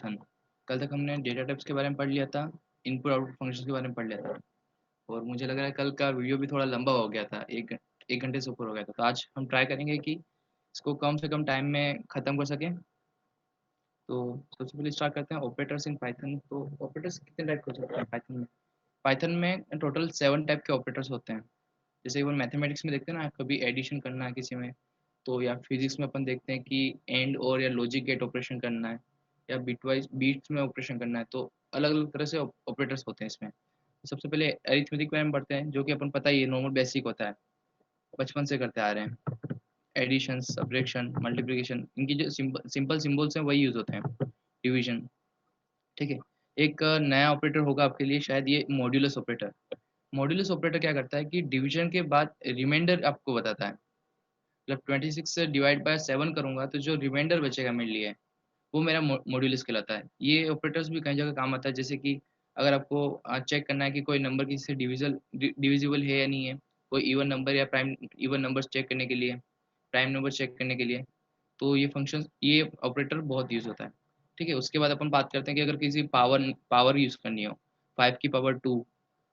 Python. कल तक हमने डेटा टाइप्स के बारे में पढ़ लिया था, इनपुट आउटपुट फंक्शंस के बारे में पढ़ लिया था, और मुझे लग रहा है कल का वीडियो भी थोड़ा लंबा हो गया था, 1 घंटे से ऊपर हो गया था। तो आज हम ट्राई करेंगे कि इसको कम से कम टाइम में ख़त्म कर सकें। तो सबसे पहले स्टार्ट करते हैं ऑपरेटर्स इन पाइथन। तो ऑपरेटर्स कितने टाइप के हो सकते हैं पाइथन में? पाइथन में टोटल 7 टाइप के ऑपरेटर्स होते हैं। जैसे वो मैथमेटिक्स में देखते हैं ना, कभी एडिशन करना है किसी में, तो या फिजिक्स में अपन देखते हैं कि एंड और या लॉजिक गेट ऑपरेशन करना है, या बिटवाइज बीट्स में ऑपरेशन करना है, तो अलग अलग तरह से ऑपरेटर्स होते हैं इसमें। सबसे पहले अरिथमेटिक के बारे में पढ़ते हैं, जो कि अपन पता ही है, नॉर्मल बेसिक होता है, बचपन से करते आ रहे हैं। एडिशन, सब्ट्रैक्शन, मल्टीप्लिकेशन, इनकी जो सिंपल सिंबल्स हैं वही यूज होते हैं। डिवीजन, ठीक है। एक नया ऑपरेटर होगा आपके लिए शायद, ये मॉड्यूलस ऑपरेटर। मॉड्यूलस ऑपरेटर क्या करता है कि डिवीजन के बाद रिमाइंडर आपको बताता है। मतलब 26 से डिवाइड बाय 7 करूंगा तो जो रिमाइंडर बचेगा मेरे लिए, वो मेरा मॉड्यूलस कहलाता है। ये ऑपरेटर्स भी कई जगह काम आता है, जैसे कि अगर आपको चेक करना है कि कोई नंबर किसी से डिविजिबल है या नहीं है, कोई इवन नंबर या प्राइम इवन नंबर्स चेक करने के लिए, प्राइम नंबर चेक करने के लिए, तो ये फंक्शन, ये ऑपरेटर बहुत यूज होता है। ठीक है। उसके बाद अपन बात करते हैं कि अगर किसी पावर पावर यूज करनी हो, 5 की पावर 2,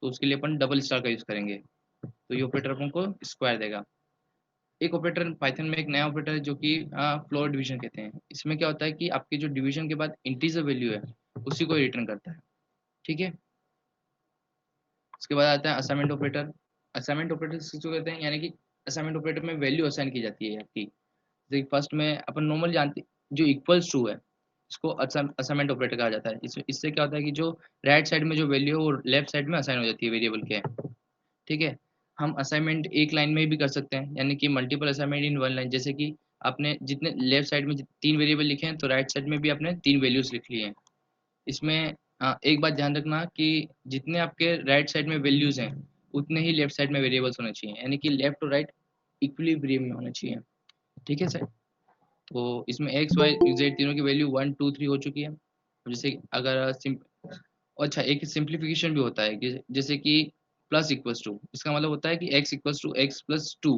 तो उसके लिए अपन डबल स्टार का यूज करेंगे, तो ये ऑपरेटर अपन को स्क्वायर देगा। एक ऑपरेटर पाइथन में, एक नया ऑपरेटर है जो कि फ्लोर डिवीजन कहते हैं। इसमें क्या होता है कि आपके जो डिवीजन के बाद इंटीजर वैल्यू है, उसी को रिटर्न करता है। ठीक है। उसके बाद आता है असाइनमेंट ऑपरेटर। असाइनमेंट ऑपरेटर किसको कहते हैं, यानी कि असाइनमेंट ऑपरेटर में वैल्यू असाइन की जाती है आपकी। जैसे फर्स्ट में अपन नॉर्मल जानते, जो इक्वल्स टू है, इसको असाइनमेंट ऑपरेटर कहा जाता है। इससे क्या होता है कि जो राइट साइड में जो वैल्यू है वो लेफ्ट साइड में असाइन हो जाती है वेरिएबल के। ठीक है। हम असाइनमेंट एक लाइन में भी कर सकते हैं, यानी कि multiple assignment in one line. जैसे कि आपने जितने लेफ्ट साइड में 3 वेरिएबल लिखे हैं, तो राइट साइड में भी आपने 3 वैल्यूज लिख ली हैं। इसमें एक बात ध्यान रखना कि जितने आपके राइट साइड में वैल्यूज हैं, उतने ही लेफ्ट साइड में वेरिएबल्स होने चाहिए, यानी कि लेफ्ट और राइट इक्विलिब्रियम में होने चाहिए। ठीक है सर। तो इसमें एक्स वाई जेड तीनों की वैल्यू 1 2 3 हो चुकी है। जैसे अगर अच्छा, एक सिंप्लीफिकेशन भी होता है जैसे कि प्लस इक्वल्स टू, इसका मतलब होता है कि x equals to x plus two.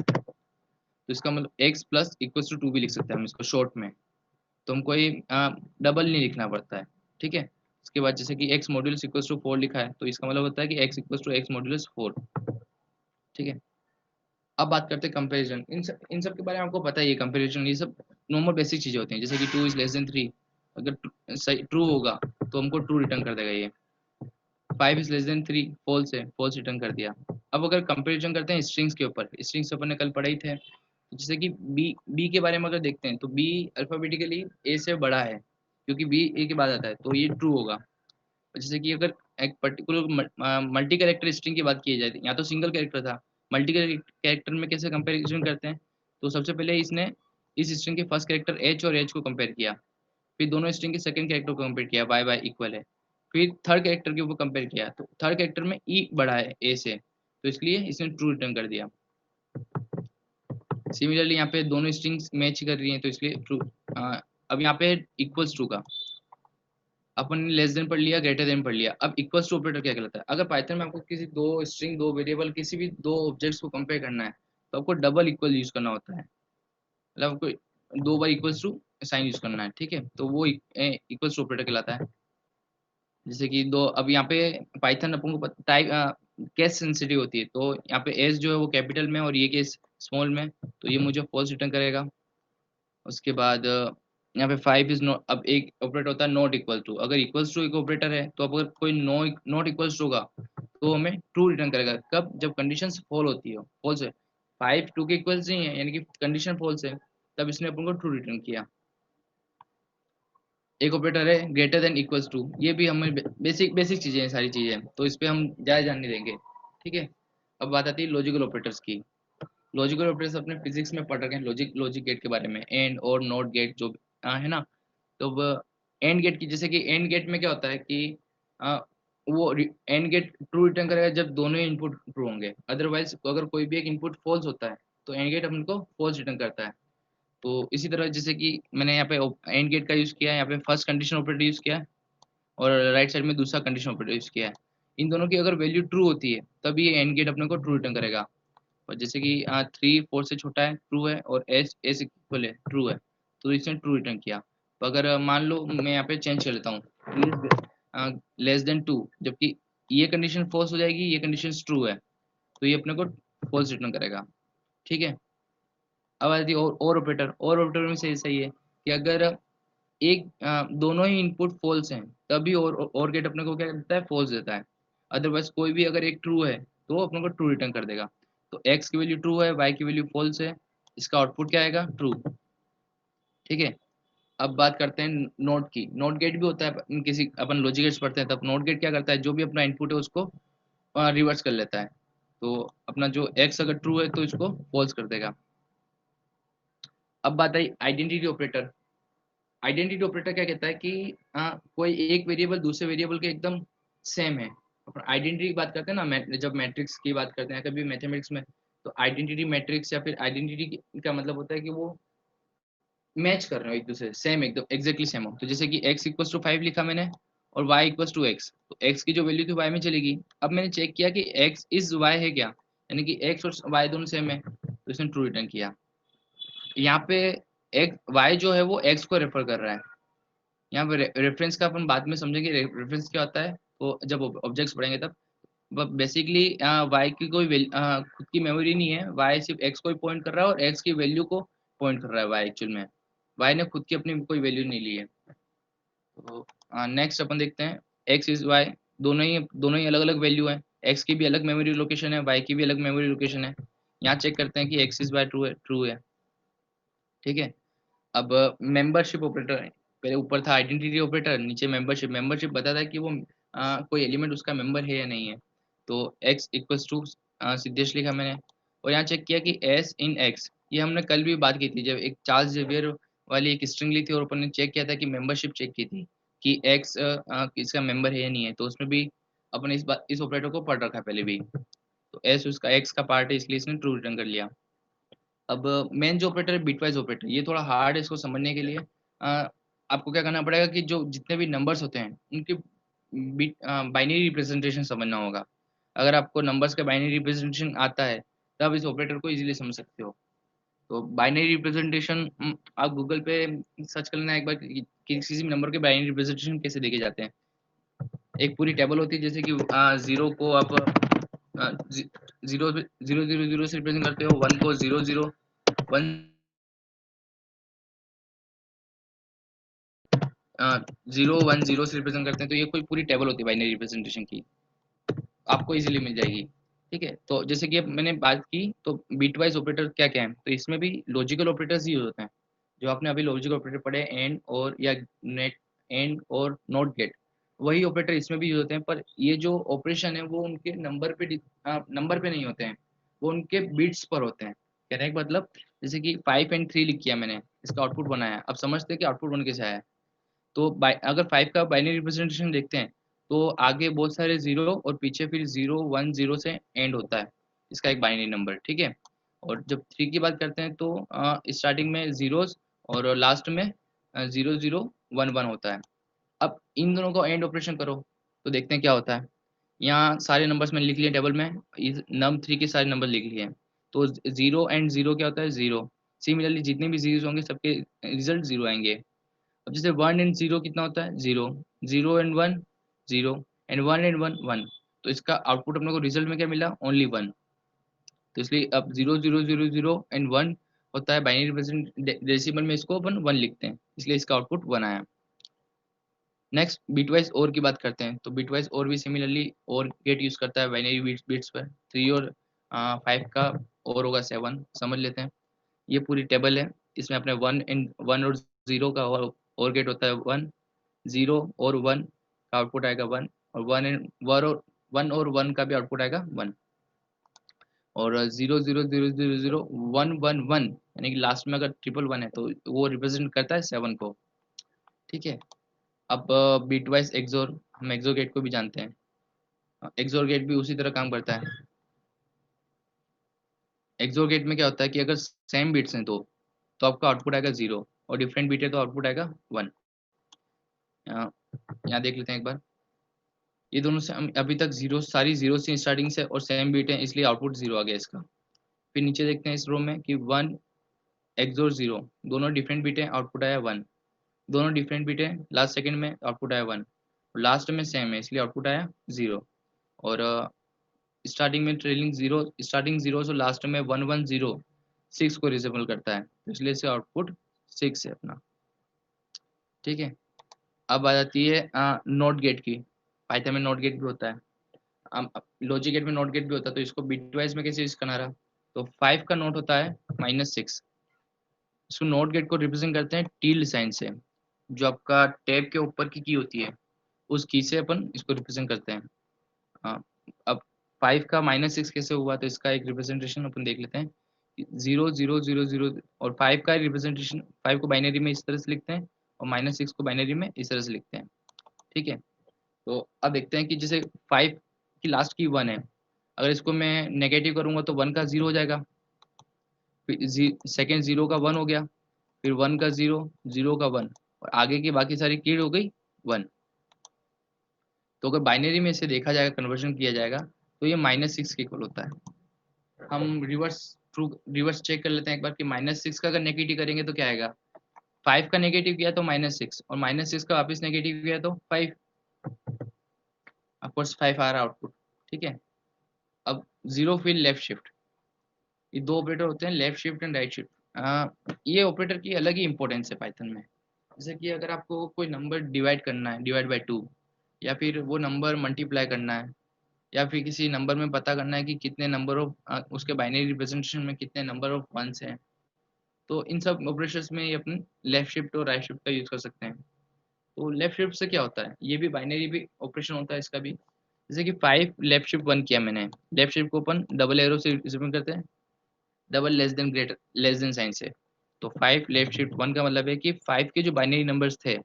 तो इसका मतलब x plus equals to two भी लिख सकते हैं हम इसको शॉर्ट में। तो हमको ये डबल नहीं लिखना पड़ता है। ठीक है। उसके बाद जैसे कि एक्स मॉड्यूलस इक्वल्स टू 4 लिखा है, तो इसका मतलब होता है कि x equals to x modulus 4। ठीक है। अब बात करते हैं कंपैरिजन। इन सब के बारे में आपको पता ही है, कंपैरिजन ये सब नॉर्मल बेसिक चीजें होती हैं। जैसे कि 2 इज लेस देन 3, अगर सही ट्रू होगा तो हमको ट्रू रिटर्न कर देगा ये। 5 इज लेस देन 3 फॉल्स है, फॉल्स रिटर्न कर दिया। अब अगर कंपैरिजन करते हैं स्ट्रिंग्स के ऊपर, स्ट्रिंग्स अपन ने कल पढ़ा ही थे। तो जैसे कि बी बी के बारे में अगर देखते हैं, तो बी अल्फाबेटिकली ए से बड़ा है, क्योंकि बी ए के बाद आता है, तो ये ट्रू होगा। जैसे कि अगर एक पर्टिकुलर मल्टी कैरेक्टर स्ट्रिंग की बात की जाए, यहाँ तो सिंगल कैरेक्टर था, मल्टी कैरेक्टर में कैसे कंपैरिजन करते हैं, तो सबसे पहले इसने इस स्ट्रिंग के फर्स्ट कैरेक्टर एच और एच को कंपेयर किया, फिर दोनों स्ट्रिंग के सेकंड कैरेक्टर को कंपेयर किया, वाई वाई इक्वल है, फिर थर्ड कैरेक्टर के ऊपर कंपेयर किया, तो थर्ड कैरेक्टर में ई बड़ा है ए से, तो इसलिए इसने ट्रू रिटर्न कर दिया। सिमिलरली यहाँ पे दोनों स्ट्रिंग्स मैच कर रही हैं, तो इसलिए ट्रू। अब यहाँ पे इक्वल्स टू का अपन ने लेस देन पढ़ लिया, ग्रेटर देन पढ़ लिया। अब इक्वल्स टू ऑपरेटर क्या कहलाता है? अगर पाइथन में आपको किसी दो स्ट्रिंग, दो वेरिएबल, किसी भी दो ऑब्जेक्ट्स को कंपेयर करना है, तो आपको डबल इक्वल यूज करना होता है। मतलब आपको 2 बार इक्वल्स टू साइन यूज करना है। ठीक है। तो वो इक्वल्स टू ऑपरेटर कहलाता है। जैसे कि दो, अब यहाँ पे पाइथन अपन को टाइप केस सेंसिटिव होती है, तो यहाँ पे एस जो है वो कैपिटल में और ये केस स्मॉल में, तो ये मुझे फॉल्स रिटर्न करेगा। उसके बाद यहाँ पे 5 इज नॉट, अब एक ऑपरेटर होता है नॉट इक्वल टू। अगर इक्वल्स टू एक ऑपरेटर है, तो अगर कोई नॉट इक्वल्स टू होगा, तो हमें ट्रू रिटर्न करेगा। कब? जब कंडीशन फॉल होती है, फॉल्स है, 5 2 के इक्वल्स नहीं है, यानी कि कंडीशन फॉल्स है, तब इसने अपन को ट्रू रिटर्न किया। एक ऑपरेटर है ग्रेटर देन इक्वल्स टू, ये भी हमें बेसिक बेसिक चीजें हैं, सारी चीजें, तो इस पे हम ज़्यादा ध्यान नहीं देंगे। ठीक है। अब बात आती है लॉजिकल ऑपरेटर्स की। लॉजिकल ऑपरेटर्स अपने फिजिक्स में पढ़ रखे हैं, लॉजिक लॉजिक गेट के बारे में, एंड और नॉट गेट जो है ना। तो एंड गेट की, जैसे कि एंड गेट में क्या होता है कि आ, वो एंड गेट ट्रू रिटर्न करेगा जब दोनों इनपुट ट्रू होंगे। अदरवाइज अगर कोई भी एक इनपुट फॉल्स होता है, तो एंड गेट अपन को फॉल्स रिटर्न करता है। तो इसी तरह जैसे कि मैंने यहाँ पे एंड गेट का यूज किया है, यहाँ पे फर्स्ट कंडीशन ऑपरेटर यूज किया है, और राइट साइड में दूसरा कंडीशन ऑपरेटर यूज किया है। इन दोनों की अगर वैल्यू ट्रू होती है, तब ये एंड गेट अपने को ट्रू रिटर्न करेगा। और जैसे कि 3 4 से छोटा है, ट्रू है, और एस एस इक्वल है, ट्रू है, तो इसने ट्रू रिटर्न किया। तो अगर मान लो मैं यहाँ पे चेंज कर लेता हूँ लेस देन 2, जबकि ये कंडीशन फॉल्स हो जाएगी, ये कंडीशन ट्रू है, तो ये अपने को फॉल्स रिटर्न करेगा। ठीक है। अब आती है और ऑपरेटर। और ऑपरेटर में सही सही है कि अगर दोनों ही इनपुट फॉल्स हैं तभी और गेट अपने को क्या देता है, फॉल्स देता है। अदरवाइज कोई भी अगर एक ट्रू है तो वो अपने को ट्रू रिटर्न कर देगा। तो एक्स की वैल्यू ट्रू है, वाई की वैल्यू फॉल्स है, इसका आउटपुट क्या आएगा, ट्रू। ठीक है। अब बात करते हैं नॉट की। नॉट गेट भी होता है, किसी अपन लॉजिक गेट्स पढ़ते हैं तब नॉट गेट क्या करता है, जो भी अपना इनपुट है उसको रिवर्स कर लेता है। तो अपना जो एक्स अगर ट्रू है तो इसको फॉल्स कर देगा। अब बात आई आइडेंटिटी ऑपरेटर। आइडेंटिटी ऑपरेटर क्या कहता है कि कोई एक वेरिएबल दूसरे वेरिएबल के एकदम सेम है। अपन आइडेंटिटी की बात करते हैं ना, जब मैट्रिक्स की बात करते हैं कभी मैथमेटिक्स में, तो आइडेंटिटी मैट्रिक्स या फिर आइडेंटिटी का मतलब होता है कि वो मैच कर रहे हो एक दूसरे सेम, एकदम एग्जैक्टली सेम हो। तो जैसे कि x इक्वल्स टू 5 लिखा मैंने और y इक्वल्स टू x, तो x की जो वैल्यू थी y में चलेगी। अब मैंने चेक किया कि x इज y है क्या, यानी कि x और y दोनों सेम है, तो इसने ट्रू रिटर्न किया। यहाँ पे x y जो है वो x को रेफर कर रहा है। यहाँ पे रेफरेंस का अपन बाद में समझेंगे, रेफरेंस क्या होता है तो जब ऑब्जेक्ट्स पढ़ेंगे तब। बेसिकली y की कोई खुद की मेमोरी नहीं है, y सिर्फ x को ही पॉइंट कर रहा है और x की वैल्यू को पॉइंट कर रहा है y एक्चुअल में। y ने खुद की अपनी कोई वैल्यू नहीं ली है। तो नेक्स्ट अपन देखते हैं x इज y, दोनों ही अलग अलग वैल्यू है, x की भी अलग मेमोरी लोकेशन है, y की भी अलग मेमोरी लोकेशन है। यहाँ चेक करते हैं कि x इज y ट्रू है, ट्रू है। ठीक है। अब मेंबरशिप ऑपरेटर है। पहले ऊपर था आइडेंटिटी ऑपरेटर, नीचे मेंबरशिप। मेंबरशिप बताता है कि वो कोई एलिमेंट उसका मेंबर है या नहीं है। तो x इक्वल्स टू सिद्धेश लिखा मैंने, और यहाँ चेक किया कि s इन x, ये हमने कल भी बात की थी जब एक चार्ल्स जेवियर वाली एक स्ट्रिंग ली थी और अपन ने चेक किया था कि मेंबरशिप चेक की थी कि x इसका मेंबर है या नहीं है। तो उसमें भी अपन इस ऑपरेटर को पढ़ रखा है पहले भी। तो s उसका x का पार्ट है, इसलिए इसने ट्रू रिटर्न कर लिया। अब मेन जो ऑपरेटर है बिटवाइज ऑपरेटर, ये थोड़ा हार्ड है इसको समझने के लिए। आपको क्या करना पड़ेगा कि जो जितने भी नंबर्स होते हैं उनके बिट बाइनरी रिप्रेजेंटेशन समझना होगा। अगर आपको नंबर्स का बाइनरी रिप्रेजेंटेशन आता है तब इस ऑपरेटर को इजीली समझ सकते हो। तो बाइनरी रिप्रेजेंटेशन आप गूगल पे सर्च कर लेना एक बार कि किसी भी नंबर के बाइनरी रिप्रेजेंटेशन कैसे देखे जाते हैं। एक पूरी टेबल होती है, जैसे कि जीरो को आप जीरो जीरो जीरो जीरो से रिप्रेजेंट करते हो, वन को zero zero one, zero one zero से रिप्रेजेंट करते हैं। तो ये कोई पूरी टेबल होती है बाइनरी रिप्रेजेंटेशन की, आपको इजीली मिल जाएगी। ठीक है। तो जैसे कि अब मैंने बात की तो बिटवाइज ऑपरेटर क्या क्या है, तो इसमें भी लॉजिकल ऑपरेटर्स यूज होते हैं। जो आपने अभी लॉजिकल ऑपरेटर पढ़े, एंड और या नेट, एंड और नॉट गेट, वही ऑपरेटर इसमें भी यूज होते हैं। पर ये जो ऑपरेशन है वो उनके नंबर पे नहीं होते हैं, वो उनके बिट्स पर होते हैं। कहने का मतलब जैसे कि 5 एंड 3 लिख किया मैंने, इसका आउटपुट बनाया, अब समझते हैं कि आउटपुट बन कैसे आया। तो अगर 5 का बाइनरी रिप्रेजेंटेशन देखते हैं तो आगे बहुत सारे जीरो और पीछे फिर जीरो वन जीरो से एंड होता है इसका एक बाइनरी नंबर। ठीक है। और जब 3 की बात करते हैं तो स्टार्टिंग में जीरोस और लास्ट में जीरो जीरो वन वन होता है। अब इन दोनों को एंड ऑपरेशन करो तो देखते हैं क्या होता है। यहाँ सारे नंबर्स मैंने लिख लिए टेबल में, इस नम 3 के सारे नंबर लिख लिए हैं। तो जीरो एंड जीरो क्या होता है, जीरो। सिमिलरली जितने भी जीरो होंगे सबके रिजल्ट जीरो आएंगे। अब जैसे वन एंड जीरो कितना होता है, zero. Zero and one, zero. And one and one, one. तो इसका आउटपुट अपने को रिजल्ट में क्या मिला, ओनली वन। तो इसलिए अब zero zero zero zero and one होता है बाइनरी रिप्रेजेंट, डेसिमल में इसको अपन वन लिखते हैं, इसलिए इसका आउटपुट वन आया। नेक्स्ट बिटवाइज और की बात करते हैं। तो बिटवाइज और भी सिमिलरली और गेट यूज करता है बाइनरी बिट्स पर। 3 और 5 का और होगा 7, समझ लेते हैं। ये पूरी टेबल है, इसमें अपने वन और जीरो का और गेट होता है वन। जीरो और वन का आउटपुट आएगा वन, और वन और वन का भी आउटपुट आएगा वन। और zero zero zero zero zero one one one, यानी कि लास्ट में अगर ट्रिपल वन है तो वो रिप्रेजेंट करता है 7 को। ठीक है। अब बिटवाइज एक्सोर, हम एक्सोर गेट को भी जानते हैं। एक्सोर गेट भी उसी तरह काम करता है। एक्सोर गेट में क्या होता है कि अगर सेम बिट्स हैं तो आपका आउटपुट आएगा जीरो, और डिफरेंट बिट है तो आउटपुट आएगा वन। यहाँ देख लेते हैं एक बार। ये दोनों से हम अभी तक जीरो, सारी जीरो से स्टार्टिंग से और सेम बीट है, इसलिए आउटपुट जीरो आ गया इसका। फिर नीचे देखते हैं इस रो में कि वन एक्सोर जीरो, दोनों डिफरेंट बीट है, आउटपुट आया वन। दोनों डिफरेंट बिट है, लास्ट सेकंड में आउटपुट आया 1, लास्ट में सेम है इसलिए आउटपुट आया 0। और स्टार्टिंग में ट्रेलिंग 0, स्टार्टिंग 0 से लास्ट में 110 6 को रिजेबल करता है, तो इसलिए इससे आउटपुट 6 है अपना। ठीक है, अब आ जाती है नॉट गेट की। पाइथन में नॉट गेट भी होता है, लॉजिक गेट में नॉट गेट भी होता है, तो इसको बिट वाइज में कैसे यूज करना रहा। तो 5 का नोट होता है -6, इसको नॉट गेट को रिप्रेजेंट करते हैं टील्ड साइन से, जो आपका टैब के ऊपर की होती है उस की से अपन इसको रिप्रेजेंट करते हैं। हाँ, अब 5 का -6 कैसे हुआ, तो इसका एक रिप्रेजेंटेशन अपन देख लेते हैं। 0 0 0 0 और 5 का रिप्रेजेंटेशन, 5 को बाइनरी में इस तरह से लिखते हैं और -6 को बाइनरी में इस तरह से लिखते हैं। ठीक है, तो अब देखते हैं कि जैसे 5 की लास्ट की 1 है, अगर इसको मैं नेगेटिव करूंगा तो 1 का 0 हो जाएगा, फिर सेकेंड 0 का 1 हो गया, फिर 1 का 0, 0 का 1, और आगे की बाकी सारी की हो गई 1। तो अगर बाइनरी में इसे देखा जाएगा, कन्वर्जन किया जाएगा, तो ये -6 के इक्वल होता है। हम रिवर्स चेक कर लेते हैं एक बार कि -6 का अगर नेगेटिव करेंगे तो क्या आएगा। 5 का नेगेटिव किया तो -6, और -6 का वापस नेगेटिव किया तो 5, ऑफकोर्स 5 आ रहा आउटपुट। ठीक है, अब 0 फिर लेफ्ट शिफ्ट, ये दो ऑपरेटर होते हैं, left shift and right shift. ये ऑपरेटर की अलग ही इंपॉर्टेंस है पाइथन में। जैसे कि अगर आपको कोई नंबर डिवाइड करना है, डिवाइड बाय 2, या फिर वो नंबर मल्टीप्लाई करना है, या फिर किसी नंबर में पता करना है कि कितने नंबर ऑफ उसके बाइनरी रिप्रेजेंटेशन में कितने नंबर ऑफ वंस हैं, तो इन सब ऑपरेशंस में ये अपन लेफ्ट शिफ्ट और राइट शिफ्ट का यूज कर सकते हैं। तो लेफ्ट शिफ्ट से क्या होता है, ये भी बाइनरी भी ऑपरेशन होता है इसका भी। जैसे कि 5 लेफ्ट शिफ्ट 1 किया मैंने, लेफ्ट शिफ्ट को अपन डबल एरो से रिप्रेजेंट करते हैं, double less than greater less than sign से। तो 5 लेफ्ट शिफ्ट 1 का मतलब है कि 5 के जो बाइनरी नंबर्स थे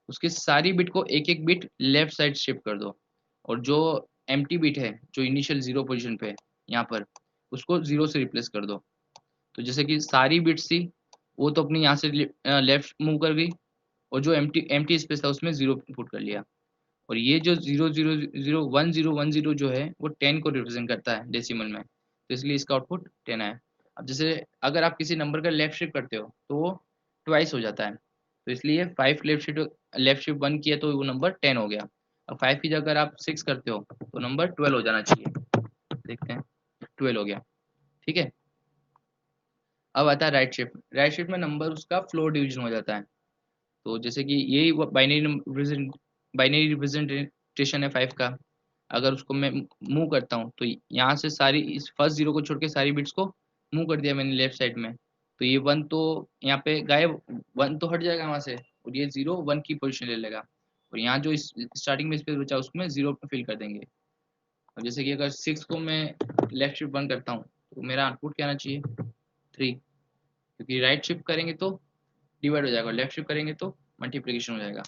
उसकी सारी बिट को एक एक बिट लेफ्ट साइड शिफ्ट कर दो, और जो एम्प्टी बिट है जो इनिशियल 0 पोजीशन पे है यहाँ पर, उसको 0 से रिप्लेस कर दो। तो जैसे कि सारी बिट्स थी वो तो अपनी यहाँ से लेफ्ट मूव कर गई, और जो एम्प्टी एम्प्टी स्पेस था उसमें 0 पुट कर लिया। और ये जो 0 0 0 1 0 1 0 जो है वो 10 को रिप्रेजेंट करता है डेसिमल में, तो इसलिए इसका आउटपुट 10 आया। अब जैसे अगर आप किसी नंबर का लेफ्ट शिफ्ट करते हो तो वो ट्वाइस हो जाता है, तो इसलिए 5 लेफ्ट शिफ्ट 1 किया तो वो नंबर 10 हो गया। अब 5 की जगह अगर आप 6 करते हो तो नंबर 12 हो जाना चाहिए। देखते हैं, 12 हो गया। ठीक है, अब आता है राइट शिफ्ट। राइट शिफ्ट में नंबर उसका फ्लोर डिवीजन हो जाता है। तो जैसे कि यही बाइनरी रिप्रेजेंटेशन है 5 का, अगर उसको मैं मूव करता हूँ तो यहाँ से सारी इस फर्स्ट 0 को छोड़ के सारी बिट्स को मूव कर दिया मैंने लेफ्ट साइड में, तो ये 1 तो यहाँ पे गायब, 1 तो हट जाएगा वहाँ से, और ये 0 1 की पोजीशन ले लेगा, और यहाँ जो स्टार्टिंग में स्पेस बचा उसको मैं 0 पे फिल कर देंगे। अब जैसे कि अगर 6 को मैं लेफ्ट शिफ्ट 1 करता हूँ तो मेरा आउटपुट क्या आना चाहिए 3, क्योंकि राइट शिफ्ट करेंगे तो डिवाइड हो जाएगा, लेफ्ट शिफ्ट करेंगे तो मल्टीप्लिकेशन हो जाएगा।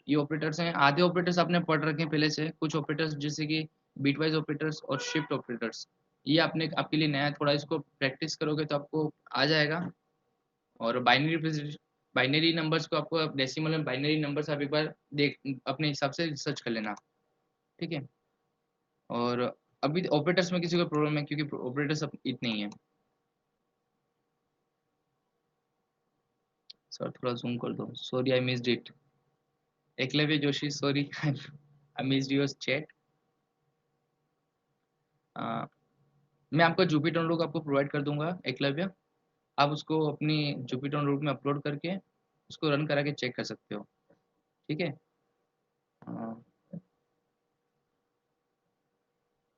ये ऑपरेटर्स हैं, आधे ऑपरेटर्स आपने पढ़ रखे हैं पहले से, कुछ ऑपरेटर्स जैसे कि बिटवाइज ऑपरेटर्स और शिफ्ट ऑपरेटर्स, ये आपने आपके लिए नया है, थोड़ा इसको प्रैक्टिस करोगे तो आपको आ जाएगा। और बाइनरी नंबर्स को आपको डेसिमल में बाइनरी नंबर्स आप एक बार देख अपने हिसाब से रिसर्च कर लेना। ठीक है, और अभी ऑपरेटर्स में किसी को प्रॉब्लम है, क्योंकि ऑपरेटर्स अब इतने ही है। सर थोड़ा जूम कर दो, sorry I missed it. Eklavya Joshi sorry I missed your chat. मैं आपका जुपिटर नोटबुक आपको प्रोवाइड कर दूंगा एकलव्य, आप उसको अपनी जुपिटर नोटबुक में अपलोड करके उसको रन करा के चेक कर सकते हो। ठीक है, अ,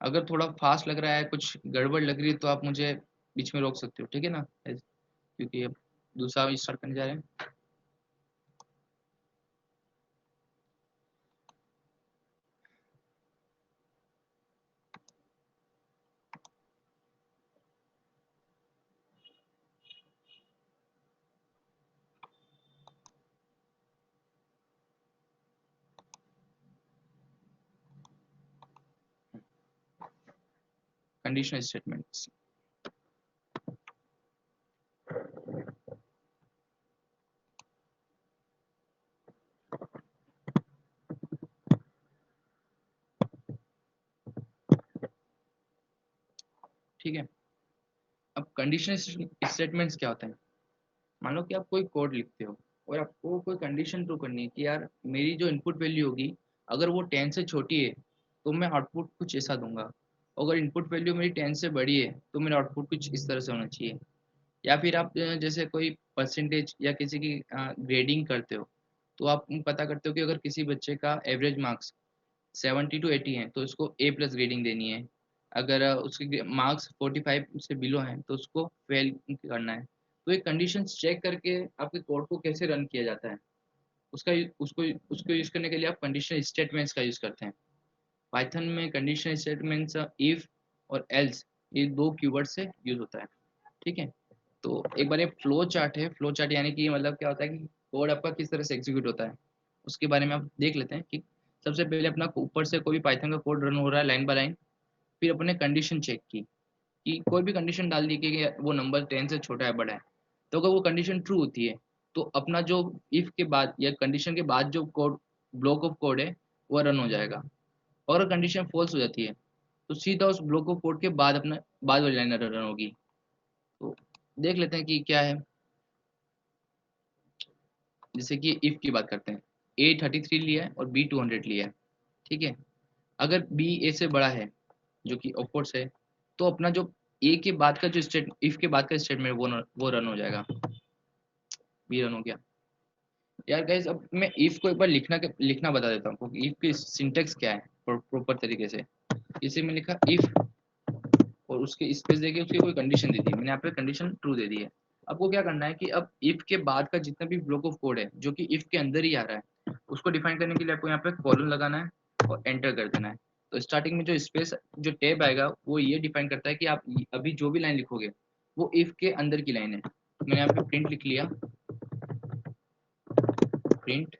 अगर थोड़ा फास्ट लग रहा है, कुछ गड़बड़ लग रही है तो आप मुझे बीच में रोक सकते हो, ठीक है ना, क्योंकि अब दूसरा स्टार्ट करने जा रहे हैं। Conditional statements. ठीक है, अब कंडीशनल स्टेटमेंट्स क्या होते हैं। मान लो कि आप कोई कोड लिखते हो, और आपको कोई कंडीशन ट्रू करनी है कि यार मेरी जो इनपुट वैल्यू होगी, अगर वो 10 से छोटी है तो मैं आउटपुट कुछ ऐसा दूंगा, अगर इनपुट वैल्यू मेरी 10 से बड़ी है तो मेरा आउटपुट कुछ इस तरह से होना चाहिए। या फिर आप जैसे कोई परसेंटेज या किसी की ग्रेडिंग करते हो, तो आप पता करते हो कि अगर किसी बच्चे का एवरेज मार्क्स 70 to 80 हैं तो उसको A+ ग्रेडिंग देनी है। अगर उसके मार्क्स 45 से बिलो हैं तो उसको फेल करना है। तो ये कंडीशंस चेक करके आपके कोड को कैसे रन किया जाता है, उसका उसको उसको यूज़ करने के लिए आप कंडीशनल स्टेटमेंट्स का यूज़ करते हैं। पाइथन में कंडीशनल स्टेटमेंट्स इफ और एल्स, ये दो कीवर्ड से यूज़ होता है। ठीक है, तो एक बार ये फ्लो चार्ट है। फ्लो चार्ट यानी कि मतलब क्या होता है कि कोड आपका किस तरह से एग्जीक्यूट होता है, उसके बारे में आप देख लेते हैं कि सबसे पहले अपना ऊपर से कोई भी पाइथन का कोड रन हो रहा है लाइन बाय लाइन। फिर अपने कंडीशन चेक की कि कोई भी कंडीशन डाल दी कि वो नंबर 10 से छोटा है बड़ा है, तो अगर वो कंडीशन ट्रू होती है तो अपना जो इफ के बाद या कंडीशन के बाद जो कोड ब्लॉक ऑफ कोड है वो रन हो जाएगा। और अगर कंडीशन फॉल्स हो जाती है तो सीधा उस ब्लॉक ऑफ कोड के बाद अपना बाद वाली लाइन रन होगी। तो देख लेते हैं कि क्या है। जैसे कि इफ की बात करते हैं, A 33 लिया है और B 200 लिया है। ठीक है, अगर बी ए से बड़ा है, जो कि ऑफकोर्स है, तो अपना जो ए के बाद का जो स्टेट इफ के बाद का स्टेटमेंट वो रन हो जाएगा। बी रन हो गया। यार गाइस अब मैं इफ को एक बार लिखना बता देता हूँ क्योंकि इफ की सिंटेक्स क्या है प्रॉपर तरीके से। इसे मैं लिखा इफ और उसके स्पेस देके उसकी कोई कंडीशन दे दी, मैंने यहाँ पे कंडीशन ट्रू दे दी है। आपको क्या करना है कि अब इफ के बाद का जितना भी ब्लॉक ऑफ कोड है जो कि इफ के अंदर ही आ रहा है, उसको डिफाइन करने के लिए आपको यहाँ पे कॉलन लगाना है और एंटर कर देना है। तो स्टार्टिंग में जो स्पेस जो टैब आएगा वो ये डिफाइन करता है कि आप अभी जो भी लाइन लिखोगे वो इफ के अंदर की लाइन है। मैंने यहाँ पे प्रिंट लिख लिया, प्रिंट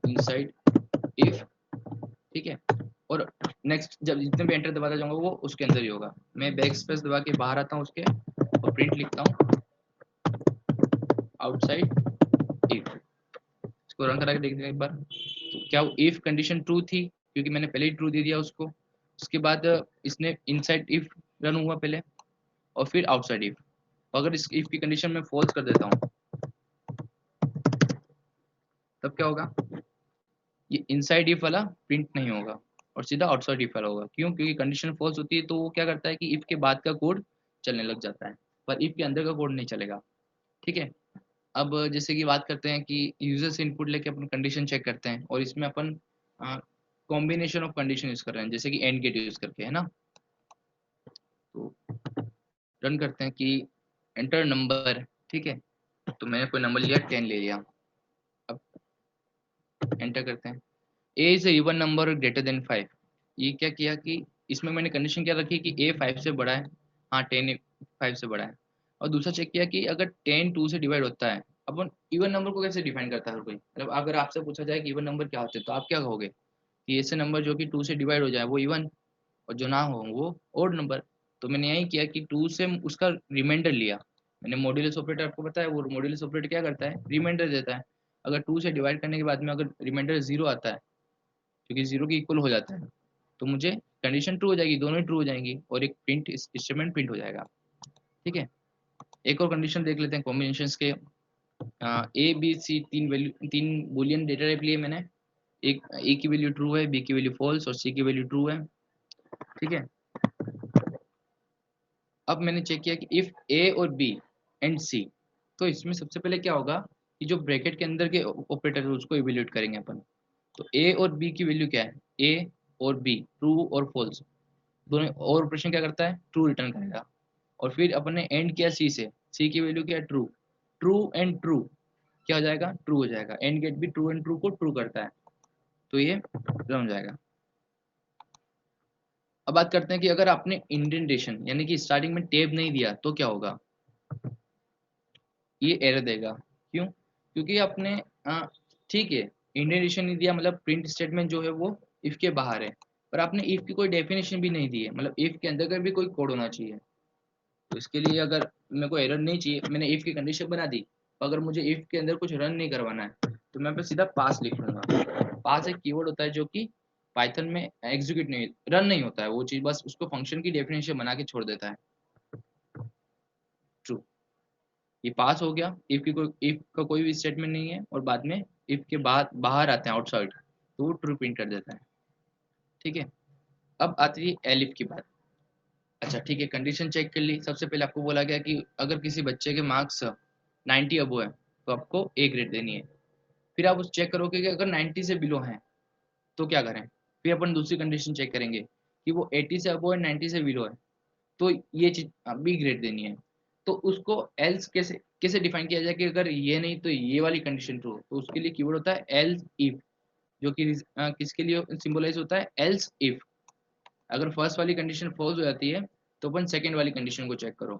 इनसाइड इफ। ठीक है, और नेक्स्ट जब जितने भी एंटर दबाता जाऊंगा वो उसके अंदर ही होगा। मैं बैक स्पेस दबा के बाहर आता हूँ उसके और प्रिंट लिखता हूँ आउटसाइड इफ। इसको रन करा के देखते हैं एक बार। तो क्या वो इफ कंडीशन ट्रू थी, क्योंकि मैंने पहले ही ट्रू दे दिया उसको। उसके बाद इसने इनसाइड इफ रन हुआ पहले और फिर आउटसाइड इफ। अगर इस इफ की कंडीशन में फॉल्स कर देता हूँ तब क्या होगा, ये इनसाइड इफ वाला प्रिंट नहीं होगा और सीधा आउटसाइड इफ वाला होगा। क्यों? क्योंकि कंडीशन फॉल्स होती है तो वो क्या करता है कि इफ के बाद का कोड चलने लग जाता है, पर इफ के अंदर का कोड नहीं चलेगा। ठीक है, अब जैसे कि बात करते हैं कि यूजर से इनपुट लेके अपन कंडीशन चेक करते हैं और इसमें अपन कॉम्बिनेशन ऑफ कंडीशन यूज कर रहे हैं जैसे कि एंड गेट यूज करके, है ना। तो रन करते हैं कि एंटर नंबर। ठीक है, तो मैंने कोई नंबर लिया 10 ले लिया। अब एंटर करते हैं, ए इज इवन नंबर और ग्रेटर देन 5। ये क्या किया कि इसमें मैंने कंडीशन क्या रखी कि ए 5 से बड़ा है। हाँ, 10 5 से बड़ा है। और दूसरा चेक किया कि अगर 10 2 से डिवाइड होता है। अपन इवन नंबर को कैसे डिफाइन करता है हर कोई, मतलब अगर आपसे पूछा जाए कि इवन नंबर क्या होते हैं तो आप क्या कहोगे कि ऐसे नंबर जो कि 2 से डिवाइड हो जाए वो इवन, और जो ना हो वो ओड नंबर। तो मैंने यही किया कि 2 से उसका रिमाइंडर लिया। मैंने मॉड्यूलस ऑपरेटर आपको पता है, वो मॉड्यूलस ऑपरेटर क्या करता है, रिमाइंडर देता है। अगर 2 से डिवाइड करने के बाद में अगर रिमाइंडर 0 आता है, क्योंकि 0 के इक्वल हो जाता है, तो मुझे कंडीशन ट्रू हो जाएगी, दोनों ही ट्रू हो जाएंगी और एक प्रिंट स्टेटमेंट प्रिंट हो जाएगा। ठीक है, एक और कंडीशन देख लेते हैं कॉम्बिनेशन के। ए बी सी तीन बुलियन डेटा टाइप लिए मैंने। एक ए की वैल्यू ट्रू है, बी की वैल्यू फॉल्स और सी की वैल्यू ट्रू है। ठीक है, अब मैंने चेक किया कि इफ ए और बी एंड सी, तो इसमें सबसे पहले क्या होगा कि जो ब्रैकेट के अंदर के ऑपरेटर है उसको इवेल्यूएट करेंगे अपन। तो ए और बी की वैल्यू क्या है, ए और बी ट्रू और फॉल्स दोनों, और ऑपरेशन क्या करता है, ट्रू रिटर्न करेगा। और फिर अपन ने एंड किया सी से, सी की वैल्यू क्या है, ट्रू। ट्रू एंड ट्रू क्या हो जाएगा, ट्रू हो जाएगा। एंड गेट भी ट्रू एंड ट्रू को ट्रू करता है, तो ये रन हो जाएगा। अब बात करते हैं कि अगर आपने इंडेंटेशन यानी कि स्टार्टिंग में टेब नहीं दिया तो क्या होगा, ये एरर देगा। क्यों? क्योंकि आपने ठीक है इंडेंटेशन नहीं दिया, मतलब प्रिंट स्टेटमेंट जो है वो इफ के बाहर है, पर आपने इफ की कोई डेफिनेशन भी नहीं दी है, मतलब इफ के अंदर का भी कोई कोड होना चाहिए। तो इसके लिए अगर मेरे को एरर नहीं चाहिए, मैंने इफ की कंडीशन बना दी, तो अगर मुझे इफ के अंदर कुछ रन नहीं करवाना है तो मैं पे सीधा पास लिख लूंगा। पास एक कीवर्ड होता है जो कि पाइथन में एग्जीक्यूट नहीं, रन नहीं होता है वो चीज, बस उसको फंक्शन की डेफिनेशन बना के छोड़ देता है। ट्रू। ये पास हो गया, इफ का कोई भी स्टेटमेंट नहीं है और बाद में इफ के बाद बाहर आते हैं आउटसाइड, तो वो ट्रू प्रिंट कर देता है। ठीक है, अब आती है एलिफ की बात। अच्छा ठीक है, कंडीशन चेक कर ली। सबसे पहले आपको बोला गया कि अगर किसी बच्चे के मार्क्स 90 अबो है तो आपको ए ग्रेड देनी है। फिर आप उस चेक करोगे कि अगर 90 से बिलो है तो क्या करें। फिर अपन दूसरी कंडीशन चेक करेंगे कि वो 80 से अबो है, 90 से बिलो है, तो ये चीज बी ग्रेड देनी है। तो उसको एल्स कैसे कैसे डिफाइन किया जाए कि अगर ये नहीं तो ये वाली कंडीशन ट्रू, तो उसके लिए कीवर्ड होता है एल्स इफ, जो कि किसके लिए सिंबलाइज होता है, एल्स इफ। अगर फर्स्ट वाली कंडीशन फॉल्स हो जाती है तो अपन सेकंड वाली कंडीशन को चेक करो।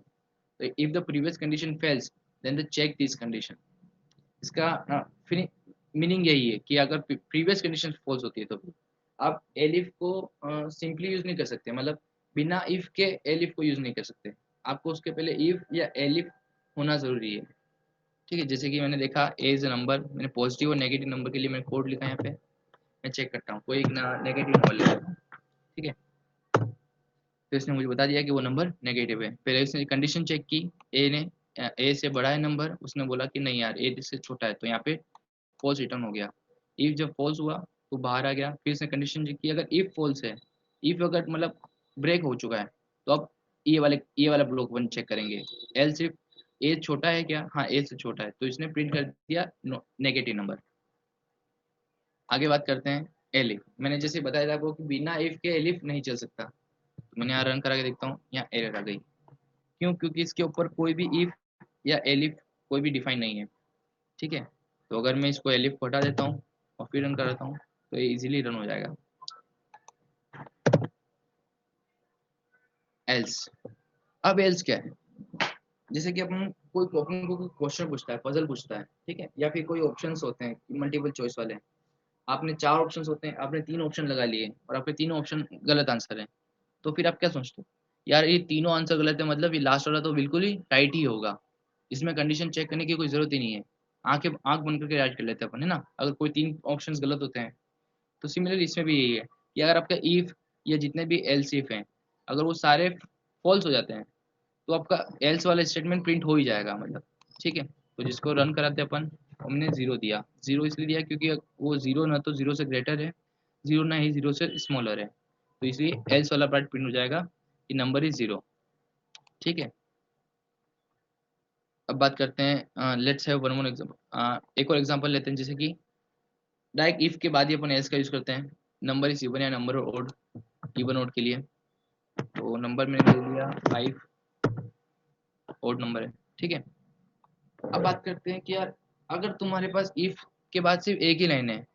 तो if the previous condition fails then the check this condition. इसका फिर मीनिंग यही है कि अगर प्रीवियस कंडीशन फॉल्स होती है तो फिर आप एलिफ को सिंपली यूज नहीं कर सकते, मतलब बिना इफ के एलिफ को यूज नहीं कर सकते। आपको उसके पहले इफ या एलिफ होना जरूरी है। ठीक है, जैसे कि मैंने देखा ए इज अ नंबर, मैंने पॉजिटिव और नेगेटिव नंबर के लिए मैंने कोड लिखा है यहाँ पे। मैं चेक करता हूँ, कोई एक नेगेटिव नंबर लिखा है, ठीक है, तो इसने मुझे बता दिया कि वो नंबर नेगेटिव है। फिर इसने कंडीशन चेक की, ए ने ए से बड़ा है नंबर, उसने बोला कि नहीं यार ए से छोटा है, तो यहाँ पे फॉल्स रिटर्न हो गया। इफ जब फॉल्स हुआ तो बाहर आ गया। फिर इसने कंडीशन चेक की, अगर इफ फॉल्स है, इफ अगर मतलब ब्रेक हो चुका है, तो अब ये वाला ब्लॉक वन चेक करेंगे। एल सिर्फ ए छोटा है क्या, हाँ ए से छोटा है, तो इसने प्रिंट कर दिया नेगेटिव नंबर। आगे बात करते हैं एलिफ। मैंने जैसे बताया था आपको कि बिना इफ के एलिफ नहीं चल सकता। तो मैंने यहाँ रन करा के देखता हूँ, यहाँ एरर आ गई। क्यों? क्योंकि इसके ऊपर कोई भी इफ या एलिफ कोई भी डिफाइन नहीं है। ठीक है, तो अगर मैं इसको एलिफ को हटा देता हूँ और फिर रन कराता हूँ तो ये इजीली रन हो जाएगा। एल्स, अब एल्स क्या है? जैसे कि अपन कोई क्वेश्चन पूछता है, पजल पूछता है, ठीक है, या फिर कोई ऑप्शंस होते हैं मल्टीपल चॉइस वाले। आपने चार ऑप्शंस होते हैं, आपने तीन ऑप्शन लगा लिए और आपके तीनों ऑप्शन गलत आंसर है, तो फिर आप क्या सोचते हो, यार ये तीनों आंसर गलत है, मतलब ये लास्ट वाला तो बिल्कुल ही टाइट ही होगा, इसमें कंडीशन चेक करने की कोई जरूरत ही नहीं है। आंख बंद करके राइट कर लेते हैं अपन, है ना, अगर कोई तीन ऑप्शंस गलत होते हैं। तो सिमिलर इसमें भी यही है कि अगर आपका इफ या जितने भी एल्स इफ हैं, अगर वो सारे फॉल्स हो जाते हैं तो आपका एल्स वाला स्टेटमेंट प्रिंट हो ही जाएगा, मतलब। ठीक है, तो जिसको रन कराते हैं अपन, हमने जीरो दिया। जीरो इसलिए दिया क्योंकि वो जीरो ना तो जीरो से ग्रेटर है, जीरो ना ही जीरो से स्मॉलर है, तो इसलिए एल्स वाला पार्ट प्रिंट हो जाएगा कि नंबर इज जीरो। ठीक है, अब बात करते हैं, let's have one more example. एक और एग्जांपल लेते हैं, जैसे कि डायरेक्ट इफ के बाद ही अपन एल्स का यूज करते हैं। नंबर इज इवन या नंबर ओड, इवन ओड के लिए। तो नंबर मैंने ले लिया 5, ओड नंबर है, ठीक है। अब बात करते हैं कि यार अगर तुम्हारे पास इफ के बाद सिर्फ एक ही लाइन है,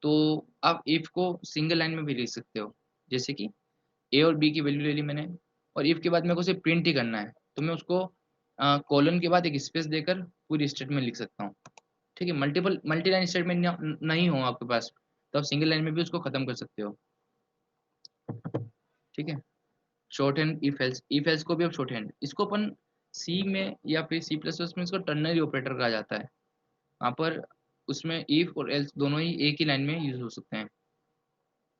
तो आप इफ को सिंगल लाइन में भी लिख सकते हो। जैसे कि ए और बी की वैल्यू ले ली मैंने, और इफ के बाद मेरे को सिर्फ प्रिंट ही करना है, तो मैं उसको कॉलन के बाद एक स्पेस देकर पूरी स्टेटमेंट लिख सकता हूँ। ठीक है, मल्टी लाइन स्टेटमेंट नहीं हो आपके पास, तो आप सिंगल लाइन में भी उसको खत्म कर सकते हो। ठीक है, शॉर्ट हैंड इफ एल्स को भी अब शॉर्ट हैंड, इसको अपन सी में या फिर सी प्लस प्लस में इसको टर्नरी ऑपरेटर कहा जाता है। वहाँ पर उसमें इफ और एल्स दोनों ही एक ही लाइन में यूज हो सकते हैं।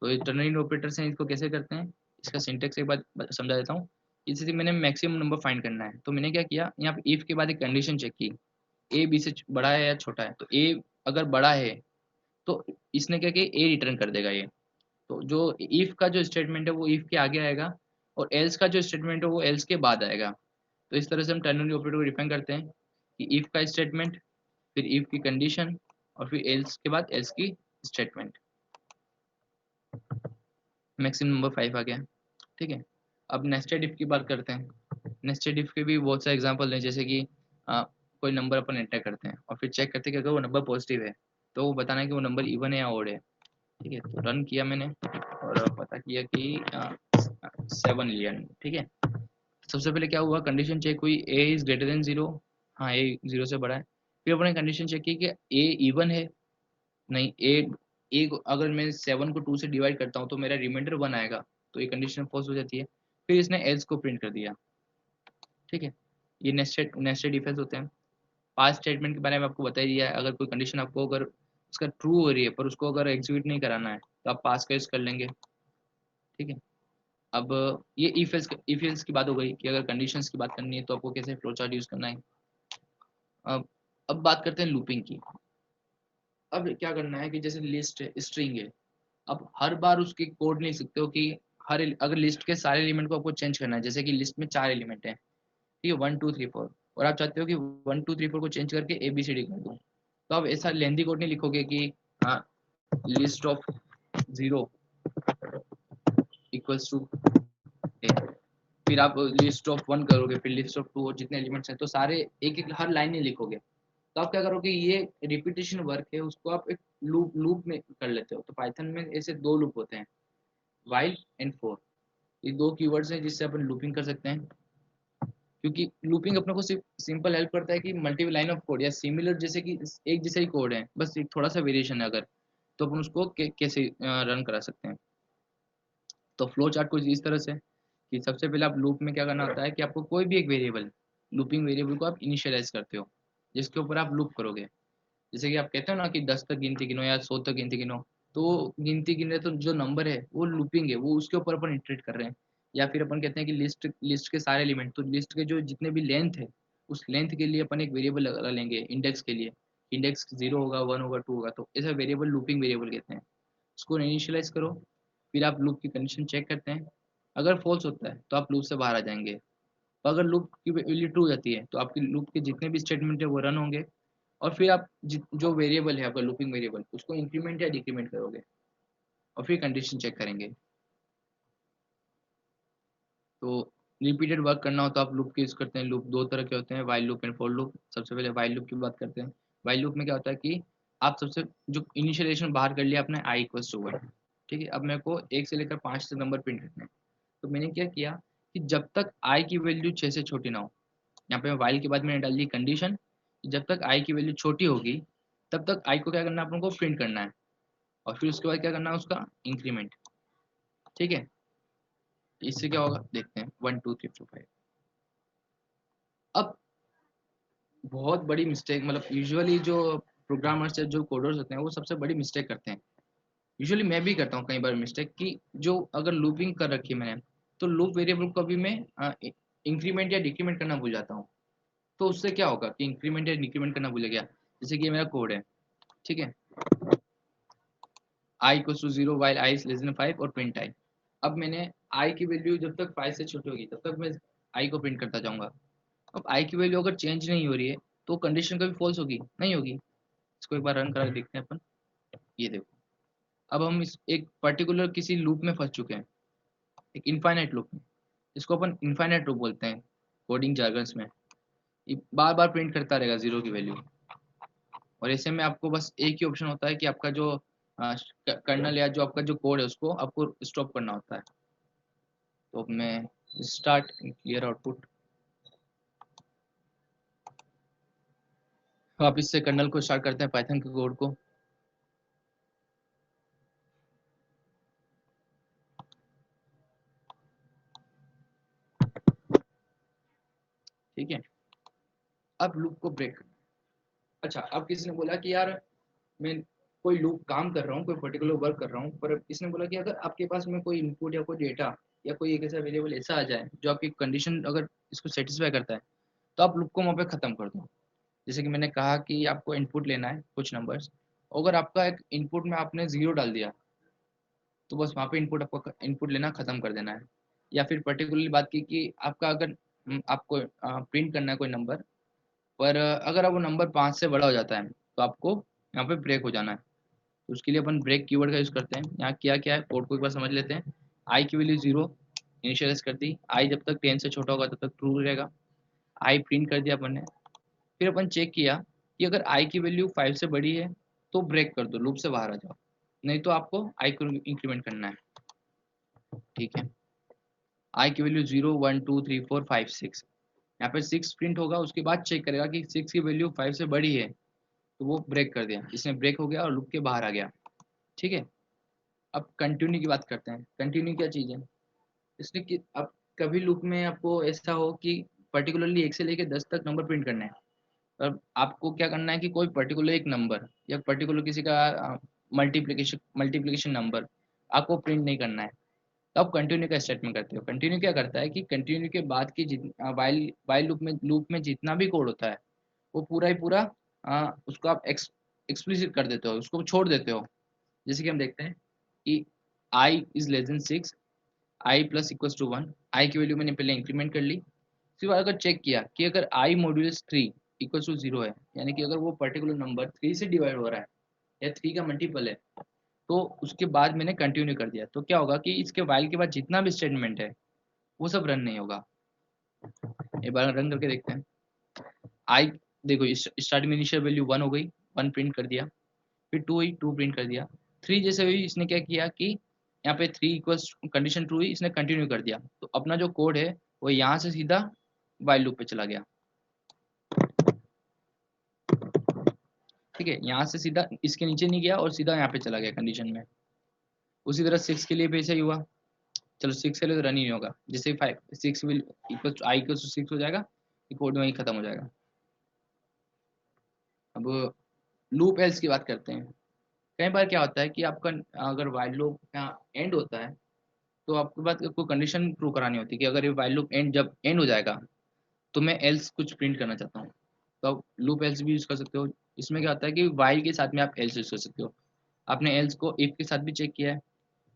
तो ये टर्नरी ऑपरेटर्स हैं, इसको कैसे करते हैं, इसका सिंटेक्स एक बार समझा देता हूँ। जैसे मैंने मैक्सिमम नंबर फाइंड करना है, तो मैंने क्या किया, यहाँ पे इफ के बाद एक कंडीशन चेक की, ए बी से बड़ा है या छोटा है। तो ए अगर बड़ा है तो इसने क्या किया, ए रिटर्न कर देगा ये। तो जो इफ का जो स्टेटमेंट है वो इफ के आगे आएगा, और एल्स का जो स्टेटमेंट है वो एल्स के बाद आएगा। तो इस तरह से हम टर्नरी ऑपरेटर को डिफाइन करते हैं कि इफ का स्टेटमेंट, फिर इफ की कंडीशन, और फिर एल्स के बाद एल्स की स्टेटमेंट। मैक्सिमम नंबर 5 आ गया, ठीक है। अब नेस्टेड इफ की बात करते हैं। नेस्टेड इफ के भी बहुत सारे एग्जांपल हैं, जैसे कि कोई नंबर अपन एंटर करते हैं और फिर चेक करते हैं कि अगर वो नंबर पॉजिटिव है तो वो बताना है कि वो नंबर इवन है या ओड है। ठीक है, तो रन किया मैंने और पता किया कि 7 लिया, ठीक है। सबसे पहले क्या हुआ, कंडीशन चेक हुई, ए इज ग्रेटर देन जीरो, हाँ ए जीरो से बड़ा है। फिर अपने कंडीशन चेक की कि ए इवन है, नहीं ए ए अगर मैं 7 को 2 से डिवाइड करता हूँ तो मेरा रिमाइंडर 1 आएगा, तो ये कंडीशन फॉल्स हो जाती है। फिर इसने एल्स को प्रिंट कर दिया। ठीक है, ये नेस्टेड डिफेंस होते हैं। पास स्टेटमेंट के बारे में आपको बता ही दिया है, अगर कोई कंडीशन आपको अगर उसका ट्रू हो रही है पर उसको अगर एग्जीक्यूट नहीं कराना है तो आप पास का यूज कर लेंगे। ठीक है, अब ये इफ एल्स की बात हो गई कि अगर कंडीशंस की बात करनी है तो आपको कैसे फ्लो चार्ट यूज करना है। अब बात करते हैं लूपिंग की। अब क्या करना है कि जैसे लिस्ट है, स्ट्रिंग है, अब हर बार उसकी कोड नहीं लिख सकते हो कि अगर लिस्ट के सारे एलिमेंट को आपको चेंज करना है, जैसे कि लिस्ट में 4 एलिमेंट हैं, ठीक है, 1 2 3 4, और आप चाहते हो कि 1 2 3 4 को चेंज करके ABCD कर दूं, तो आप ऐसा लेंदी कोड नहीं लिखोगे कि हाँ, लिस्ट ऑफ 0 इक्वल्स टू ए, फिर आप लिस्ट ऑफ 1 करोगे, फिर लिस्ट ऑफ 2, और जितने एलिमेंट्स हैं तो सारे एक एक हर लाइन नहीं लिखोगे। तो आप क्या करोगे, ये रिपीटेशन वर्क है, उसको आप एक लूप लूप में कर लेते हो। तो पाइथन में ऐसे 2 लूप होते हैं, वाइल एंड फॉर। ये 2 कीवर्ड्स हैं जिससे अपन लूपिंग कर सकते हैं, क्योंकि लूपिंग अपने को सिर्फ सिंपल हेल्प करता है कि मल्टीपल लाइन ऑफ कोड या सिमिलर, जैसे कि एक जैसा ही कोड है, बस एक थोड़ा सा वेरिएशन है अगर, तो अपन उसको कैसे रन करा सकते हैं। तो फ्लो चार्ट कुछ इस तरह से कि सबसे पहले आप लूप में क्या करना होता है कि आपको कोई भी एक वेरिएबल, लूपिंग वेरिएबल को आप इनिशियलाइज करते हो, जिसके ऊपर आप लूप करोगे। जैसे कि आप कहते हो ना कि 10 तक गिनती गिनो या 100 तक गिनती गिनो, तो गिनती गिन रहे तो जो नंबर है वो लूपिंग है, वो उसके ऊपर अपन इटरेट कर रहे हैं। या फिर अपन कहते हैं कि लिस्ट लिस्ट के सारे एलिमेंट, तो लिस्ट के जो जितने भी लेंथ है, उस लेंथ के लिए अपन एक वेरिएबल लगा लेंगे इंडेक्स के लिए। इंडेक्स 0 होगा, 1 होगा, 2 होगा, तो ऐसा वेरिएबल लूपिंग वेरिएबल कहते हैं। उसको इनिशियलाइज करो, फिर आप लूप की कंडीशन चेक करते हैं। अगर फॉल्स होता है तो आप लूप से बाहर आ जाएंगे। तो अगर लूप की वैल्यू ट्रू हो जाती है तो आपकी लूप के जितने भी स्टेटमेंट है वो रन होंगे। और फिर आप जो वेरिएबल है आपका लूपिंग वेरिएबल, उसको इंक्रीमेंट या डिक्रीमेंट करोगे, और फिर कंडीशन चेक करेंगे। तो रिपीटेड वर्क करना हो तो आप लूप की यूज करते हैं। लूप 2 तरह के होते हैं, while loop and for loop. सबसे पहले वाइल लूप की बात करते हैं। वाइल लूप में क्या होता है कि आप सबसे जो इनिशियलाइजेशन बाहर कर लिया आपने, आई इक्वल्स टू 1, ठीक है। अब मेरे को 1 से लेकर 5 तक नंबर प्रिंट करने हैं। तो मैंने क्या किया कि जब तक आई की वैल्यू 6 से छोटी ना हो, यहाँ पे वाइल के बाद मैंने डाल दी कंडीशन, जब तक आई की वैल्यू छोटी होगी तब तक आई को क्या करना है, अपन को प्रिंट करना है। और फिर उसके बाद क्या करना है, उसका इंक्रीमेंट, ठीक है। इससे क्या होगा देखते हैं, 1 2 3 4 5। अब बहुत बड़ी मिस्टेक, मतलब यूजुअली जो प्रोग्रामर्स या जो कोडर्स होते हैं वो सबसे बड़ी मिस्टेक करते हैं। यूजुअली मैं भी करता हूँ कई बार मिस्टेक, कि जो अगर लूपिंग कर रखी है मैंने, तो लूप वेरिएबल को भी मैं इंक्रीमेंट या डिक्रीमेंट करना भूल जाता हूँ। तो उससे क्या होगा कि इंक्रीमेंट या डिक्रीमेंट करना भूल गया। जैसे कि ये मेरा कोड है, ठीक है, i equals to 0 while i is less than 5 और प्रिंट आई। अब मैंने आई की वैल्यू जब तक 5 से छोटी होगी तब तक मैं आई को प्रिंट करता जाऊंगा। अब आई की वैल्यू अगर चेंज नहीं हो रही है तो कंडीशन कभी फॉल्स होगी नहीं होगी। इसको एक बार रन करा के देखते हैं अपन। ये देखो, अब हम इस एक पर्टिकुलर किसी लूप में फंस चुके हैं, एक इनफाइनाइट लूप में। इसको अपन इनफाइनाइट लूप बोलते हैं कोडिंग जार्गन्स में। ये बार बार प्रिंट करता रहेगा 0 की वैल्यू। और ऐसे में आपको बस एक ही ऑप्शन होता है कि आपका जो कर्नल या जो आपका जो कोड है उसको आपको स्टॉप करना होता है। तो अब मैं स्टार्ट क्लियर आउटपुट, वापिस से कर्नल को स्टार्ट करते हैं, पाइथन के कोड को। ठीक है, अब लूप को ब्रेक करना है। अच्छा, अब किसी ने बोला कि यार मैं कोई लूप काम कर रहा हूँ, कोई पर्टिकुलर वर्क कर रहा हूँ, पर इसने बोला कि अगर आपके पास में कोई इनपुट या कोई डेटा या कोई एक ऐसा वेरिएबल ऐसा आ जाए जो आपकी कंडीशन अगर इसको सेटिस्फाई करता है, तो आप लूप को वहाँ पे खत्म कर दो। जैसे कि मैंने कहा कि आपको इनपुट लेना है कुछ नंबर्स, अगर आपका एक इनपुट में आपने 0 डाल दिया तो बस वहाँ पे इनपुट आपको इनपुट लेना खत्म कर देना है। या फिर पर्टिकुलरली बात की कि आपका अगर आपको प्रिंट करना है कोई नंबर, पर अगर अब वो नंबर 5 से बड़ा हो जाता है तो आपको यहाँ पे ब्रेक हो जाना है। तो उसके लिए अपन ब्रेक कीवर्ड का यूज करते हैं। यहाँ क्या क्या है कोड को एक बार समझ लेते हैं। आई की वैल्यू 0 इनिशियलाइज कर दी, आई जब तक 10 से छोटा होगा तब तक ट्रू रहेगा। आई प्रिंट कर दिया अपन ने। फिर अपन चेक किया कि अगर आई की वैल्यू 5 से बड़ी है तो ब्रेक कर दो, लूप से बाहर आ जाओ, नहीं तो आपको आई को इंक्रीमेंट करना है, ठीक है। आई की वैल्यू 0 1 2 3 4 5 6, यहाँ पे 6 प्रिंट होगा, उसके बाद चेक करेगा कि 6 की वैल्यू 5 से बड़ी है, तो वो ब्रेक कर दिया, इसमें ब्रेक हो गया और लूप के बाहर आ गया, ठीक है। अब कंटिन्यू की बात करते हैं। कंटिन्यू क्या चीज़ है, इसलिए कि अब कभी लूप में आपको ऐसा हो कि पर्टिकुलरली 1 से लेके 10 तक नंबर प्रिंट करने हैं, अब आपको क्या करना है कि कोई पर्टिकुलर एक नंबर या पर्टिकुलर किसी का मल्टीप्लिकेशन मल्टीप्लिकेशन नंबर आपको प्रिंट नहीं करना है। तो आप कंटिन्यू का स्टेटमेंट करते हो। कंटिन्यू क्या करता है कि कंटिन्यू के बाद की वाइल वाइल लूप में जितना भी कोड होता है वो पूरा ही पूरा उसको आप एक्सप्लिसिट कर देते हो, उसको छोड़ देते हो। जैसे कि हम देखते हैं कि I is less than 6, I plus equals to 1, I की वैल्यू मैंने पहले इंक्रीमेंट कर ली। फिर अगर चेक किया कि अगर आई मॉड्यूलस 3 इक्वल्स टू 0 है, यानी कि अगर वो पर्टिकुलर नंबर 3 से डिवाइड हो रहा है या 3 का मल्टीपल है, तो उसके बाद मैंने कंटिन्यू कर दिया, तो क्या होगा कि इसके वाइल के बाद जितना भी स्टेटमेंट है वो सब रन नहीं होगा। एक बार रन करके देखते हैं। आई देखो स्टार्ट में इनिशियल वैल्यू 1 हो गई, 1 प्रिंट कर दिया। फिर 2 हुई, 2 प्रिंट कर दिया। 3 जैसे हुई, इसने क्या किया कि यहाँ पे 3 इक्वल्स कंडीशन ट्रू हुई, इसने कंटिन्यू कर दिया। तो अपना जो कोड है वो यहाँ से सीधा वाइल लूप पे चला गया। ठीक है, यहाँ से सीधा इसके नीचे नहीं गया और सीधा यहाँ पे चला गया कंडीशन में। उसी तरह 6 के लिए भी ऐसा ही हुआ। चलो 6 के लिए तो रन ही नहीं होगा, जैसे 5 6 will equal to I equal to 6 हो जाएगा, ये कोड वहीं खत्म हो जाएगा। अब लूप एल्स की बात करते हैं। कई बार क्या होता है कि आपका अगर वाइल लूप यहाँ एंड होता है, तो आपके पास कोई कंडीशन प्रूव करानी होती है कि अगर ये वाइल लूप एंड जब एंड हो जाएगा तो मैं एल्स कुछ प्रिंट करना चाहता हूँ, तो आप लूप एल्स भी यूज़ कर सकते हो। इसमें क्या होता है कि वाइल के साथ में आप एल्स यूज़ कर सकते हो। आपने एल्स को इफ के साथ भी चेक किया है,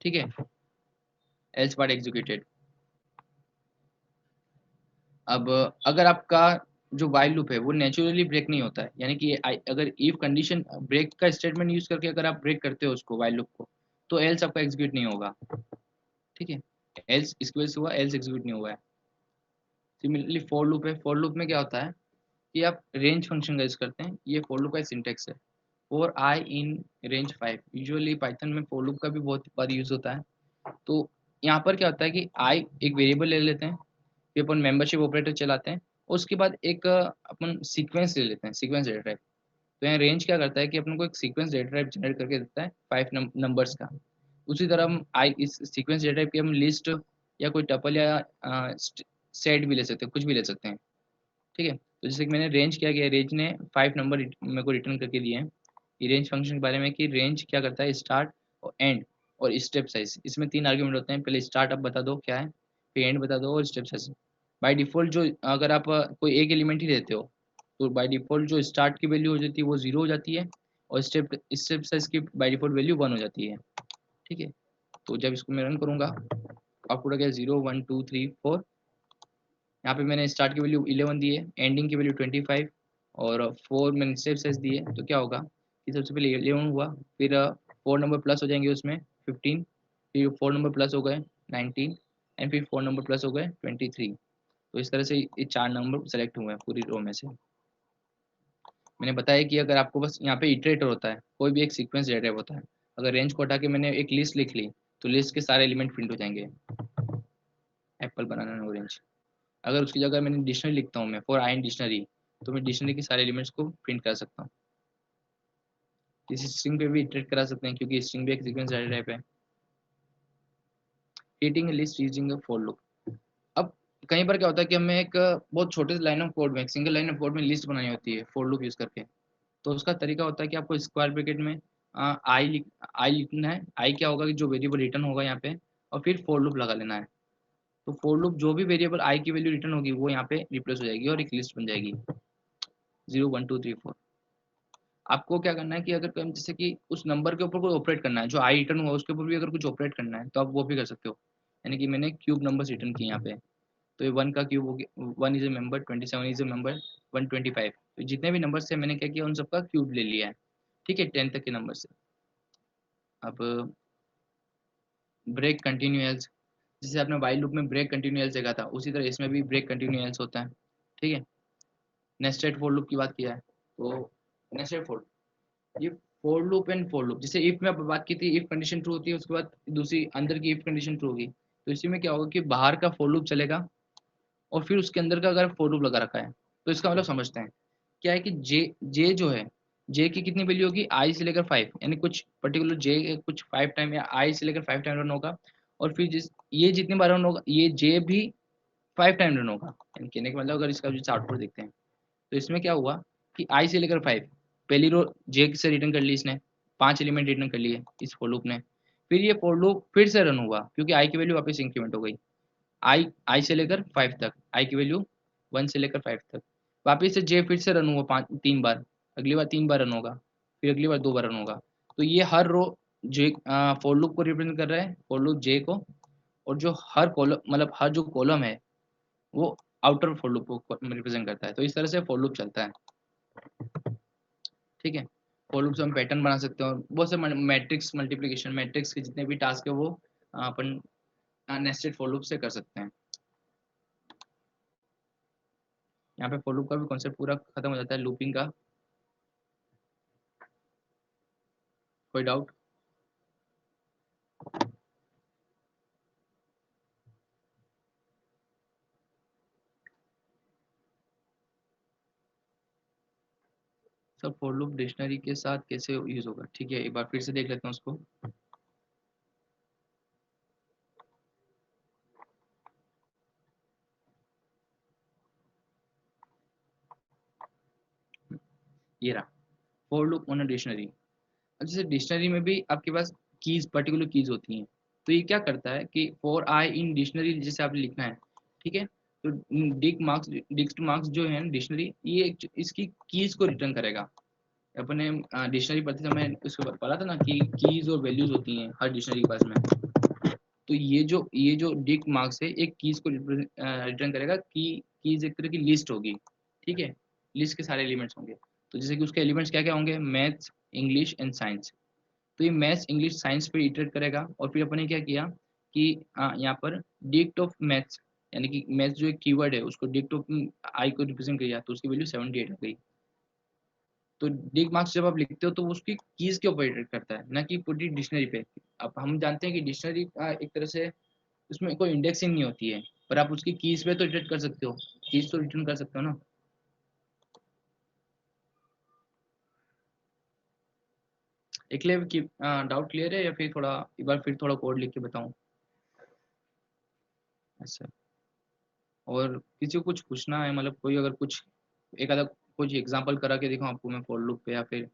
ठीक है, एल्स पार्ट एग्जीक्यूटेड। अब अगर आपका जो वाइल लूप है वो नेचुरली ब्रेक नहीं होता है, यानी कि अगर इफ कंडीशन ब्रेक का स्टेटमेंट यूज करके अगर आप ब्रेक करते हो उसको वाइल लूप को, तो एल्स आपका एग्जीक्यूट नहीं होगा। ठीक है, एल्स इसकी वजह से हुआ, एल्स एग्जीक्यूट नहीं हुआ है। सिमिलरली फॉर लूप है, फॉर लूप में क्या होता है कि आप रेंज फंक्शन का यूज करते हैं। ये फॉर लूप का सिंटेक्स है, for I in range 5। Usually Python में फॉर लूप का भी बहुत बार यूज होता है। तो यहाँ पर क्या होता है कि आई एक वेरिएबल ले लेते हैं, फिर अपन मेंबरशिप ऑपरेटर चलाते हैं, और उसके बाद एक अपन सीक्वेंस ले लेते हैं, सीक्वेंस डेटा टाइप। तो यहाँ रेंज क्या करता है कि अपन को एक सीक्वेंस डेटा टाइप जनरेट करके देता है 5 नंबर्स का। उसी तरह हम आई इस सीक्वेंस डेटा टाइप की हम लिस्ट या कोई टपल या सेट भी ले सकते हैं, कुछ भी ले सकते हैं। ठीक है, तो जैसे कि मैंने रेंज क्या किया, रेंज ने 5 नंबर मेरे को रिटर्न करके दिए हैं। ये रेंज फंक्शन के बारे में कि रेंज क्या करता है, स्टार्ट और एंड और स्टेप साइज, इसमें 3 आर्ग्यूमेंट होते हैं। पहले स्टार्ट आप बता दो क्या है, फिर एंड बता दो और स्टेप साइज। बाय डिफ़ॉल्ट जो अगर आप कोई एक एलिमेंट ही लेते हो, तो बाय डिफ़ॉल्ट जो स्टार्ट की वैल्यू हो जाती है वो 0 हो जाती है, और स्टेप साइज की बाय डिफ़ॉल्ट वैल्यू 1 हो जाती है। ठीक है, तो जब इसको मैं रन करूँगा, आउटपुट आ गया 0 1 2 3 4। यहाँ पे मैंने स्टार्ट की वैल्यू 11 दी है, एंडिंग की वैल्यू 25 और 4 मैंने स्टेप साइज दी है। तो क्या होगा कि सबसे पहले 11 हुआ, फिर 4 नंबर प्लस हो जाएंगे उसमें 15, फिर 4 नंबर प्लस हो गए 19, एंड फिर 4 नंबर प्लस हो गए 23। तो इस तरह से ये 4 नंबर सेलेक्ट हुए हैं पूरी रो में से। मैंने बताया कि अगर आपको बस यहाँ पे इटरेटर होता है, कोई भी एक सीक्वेंस डेटा होता है, अगर रेंज को हटा के मैंने एक लिस्ट लिख ली, तो लिस्ट के सारे एलिमेंट प्रिंट हो जाएंगे, एप्पल बनाना ऑरेंज। अगर उसकी जगह मैंने डिक्शनरी लिखता हूँ मैं फॉर आई एन डिक्शनरी, तो मैं डिक्शनरी के सारे एलिमेंट्स को प्रिंट कर सकता हूँ। इस स्ट्रिंग पे भी इटरेट करा सकते हैं, क्योंकि स्ट्रिंग भी एक सीक्वेंस डाटा टाइप है। Creating a list using a for loop. अब कई बार क्या होता है कि हमें एक बहुत छोटे लाइन ऑफ कोड में, एक सिंगल लाइन ऑफ कोड में लिस्ट बनानी होती है फॉर लूप यूज करके। तो उसका तरीका होता है कि आपको स्क्वायर ब्रैकेट में आई लिखना है। आई क्या होगा कि जो वेरिएबल रिटर्न होगा यहाँ पे, और फिर फॉर लूप लगा लेना है। तो फॉर लूप जो भी वेरिएबल आई की वैल्यू रिटर्न होगी वो यहाँ पे रिप्लेस हो जाएगी और एक लिस्ट बन जाएगी 0 1 2 3 4। आपको क्या करना है कि अगर जैसे कि उस नंबर के ऊपर कोई ऑपरेट करना है, जो आई रिटर्न हुआ उसके ऊपर भी अगर कुछ ऑपरेट करना है, तो आप वो भी कर सकते हो। यानी कि मैंने क्यूब नंबर्स रिटर्न किए यहाँ पे, तो ये 1 का क्यूब हो गया, 1 is a member, 27 is a member, 125। तो जितने भी नंबर से मैंने क्या किया, उन सबका क्यूब ले लिया है। ठीक है, 10 तक के नंबर से। अब ब्रेक कंटिन्यू एल्स, जैसे आपने वाइल लूप में ब्रेक कंटिन्यू एल्स देखा था, उसी तरह इसमें भी ब्रेक कंटिन्यू एल्स होता है। ठीक है, नेस्टेड फॉर लूप की बात किया है, तो नेस्टेड फॉर, ये for loop and for loop, जैसे इफ में बात की थी, इफ कंडीशन ट्रू होती है उसके बाद दूसरी अंदर की इफ कंडीशन ट्रू होगी, तो इसी में क्या होगा कि बाहर का फॉर लूप चलेगा और फिर उसके अंदर का अगर फॉर लूप लगा रखा है, तो इसका मतलब समझते हैं। क्या है कि जे जे जो है, जे की कितनी वैल्यू होगी, आई से लेकर 5, यानी कुछ पर्टिकुलर जे कुछ 5 टाइम या आई से लेकर 5 टाइम रन होगा, और फिर ये जितनी बार रन होगा ये जे भी 5 टाइम रन होगा। यानी कहने का मतलब अगर इसका जो आउटपुट देखते हैं, तो इसमें क्या हुआ कि आई से लेकर 5, पहली रो जे से रिटर्न कर ली इसने, 5 एलिमेंट रिटर्न कर लिए इस फॉर लूप ने। फिर ये फॉर लूप फिर से रन हुआ, क्योंकि आई की वैल्यू वापस इंक्रीमेंट हो गई, आई आई से लेकर 5 तक, आई की वैल्यू 1 से लेकर 5 तक। वापिस से जे फिर से रन हुआ 3 बार, अगली बार 3 बार रन होगा, फिर अगली बार 2 बार रन होगा। तो ये हर रो जे फॉर लूप को रिप्रेजेंट कर रहा है, फॉर लूप जे को, और जो हर कॉलम मतलब हर जो कॉलम है वो आउटर फॉर लूप को रिप्रेजेंट करता है। तो इस तरह से फॉर लूप चलता है, ठीक है। फॉर लूप से हम पैटर्न बना सकते हैं, और बहुत से मैट्रिक्स मल्टीप्लिकेशन मैट्रिक्स के जितने भी टास्क है वो अपन नेस्टेड फॉर लूप से कर सकते हैं। यहाँ पे फॉर लूप का भी कॉन्सेप्ट पूरा खत्म हो जाता है, लूपिंग का। कोई doubt? Sir for loop dictionary के साथ कैसे यूज होगा? ठीक है, एक बार फिर से देख लेते हैं उसको। ये रहा for loop on a dictionary. अब जैसे डिक्शनरी में भी आपके पास कीज, पर्टिकुलर कीज होती हैं। तो ये क्या करता है कि फॉर आई इन डिक्शनरी जैसे आपने लिखना है, ठीक है, तो डिक्ट मार्क्स जो है डिक्शनरी, ये इसकी कीज को रिटर्न करेगा। अपने डिक्शनरी पढ़ते समय उसको पढ़ा था ना कि कीज और वैल्यूज होती हैं हर डिक्शनरी के पास में। तो ये जो डिक्ट मार्क्स है एक कीज को रिटर्न करेगा कि कीज एक तरह की लिस्ट होगी, ठीक है, लिस्ट के सारे एलिमेंट्स होंगे। तो जैसे कि उसके एलिमेंट्स क्या क्या होंगे, मैथ्स, इंग्लिश एंड साइंस। तो ये मैथ्स इंग्लिश साइंस पे इटरेट करेगा, और फिर अपन ने क्या किया कि यहाँ पर डिक्ट ऑफ मैथ्स, यानी कि मैथ्स जो एक कीवर्ड है उसको डिक्ट ऑफ आई को रिप्रेजेंट किया, तो उसकी वैल्यू 78 हो गई। तो डिग मार्क्स जब आप लिखते हो तो वो उसकी कीज के ऊपर इटरेट करता है, ना कि पूरी डिक्शनरी पे। अब हम जानते हैं कि डिक्शनरी एक तरह से उसमें कोई इंडेक्सिंग नहीं होती है, पर आप उसकी कीज पे तो इटरेट कर सकते हो, कीज तो रिटर्न कर सकते हो ना। एक लेवल की डाउट क्लियर है, या फिर थोड़ा एक बार फिर थोड़ा कोड लिख के बताऊं? अच्छा, और किसी को कुछ पूछना है, मतलब कोई अगर कुछ एक आधा कुछ एग्जांपल करा के दिखाऊं आपको मैं फॉर लूप पे, या फिर?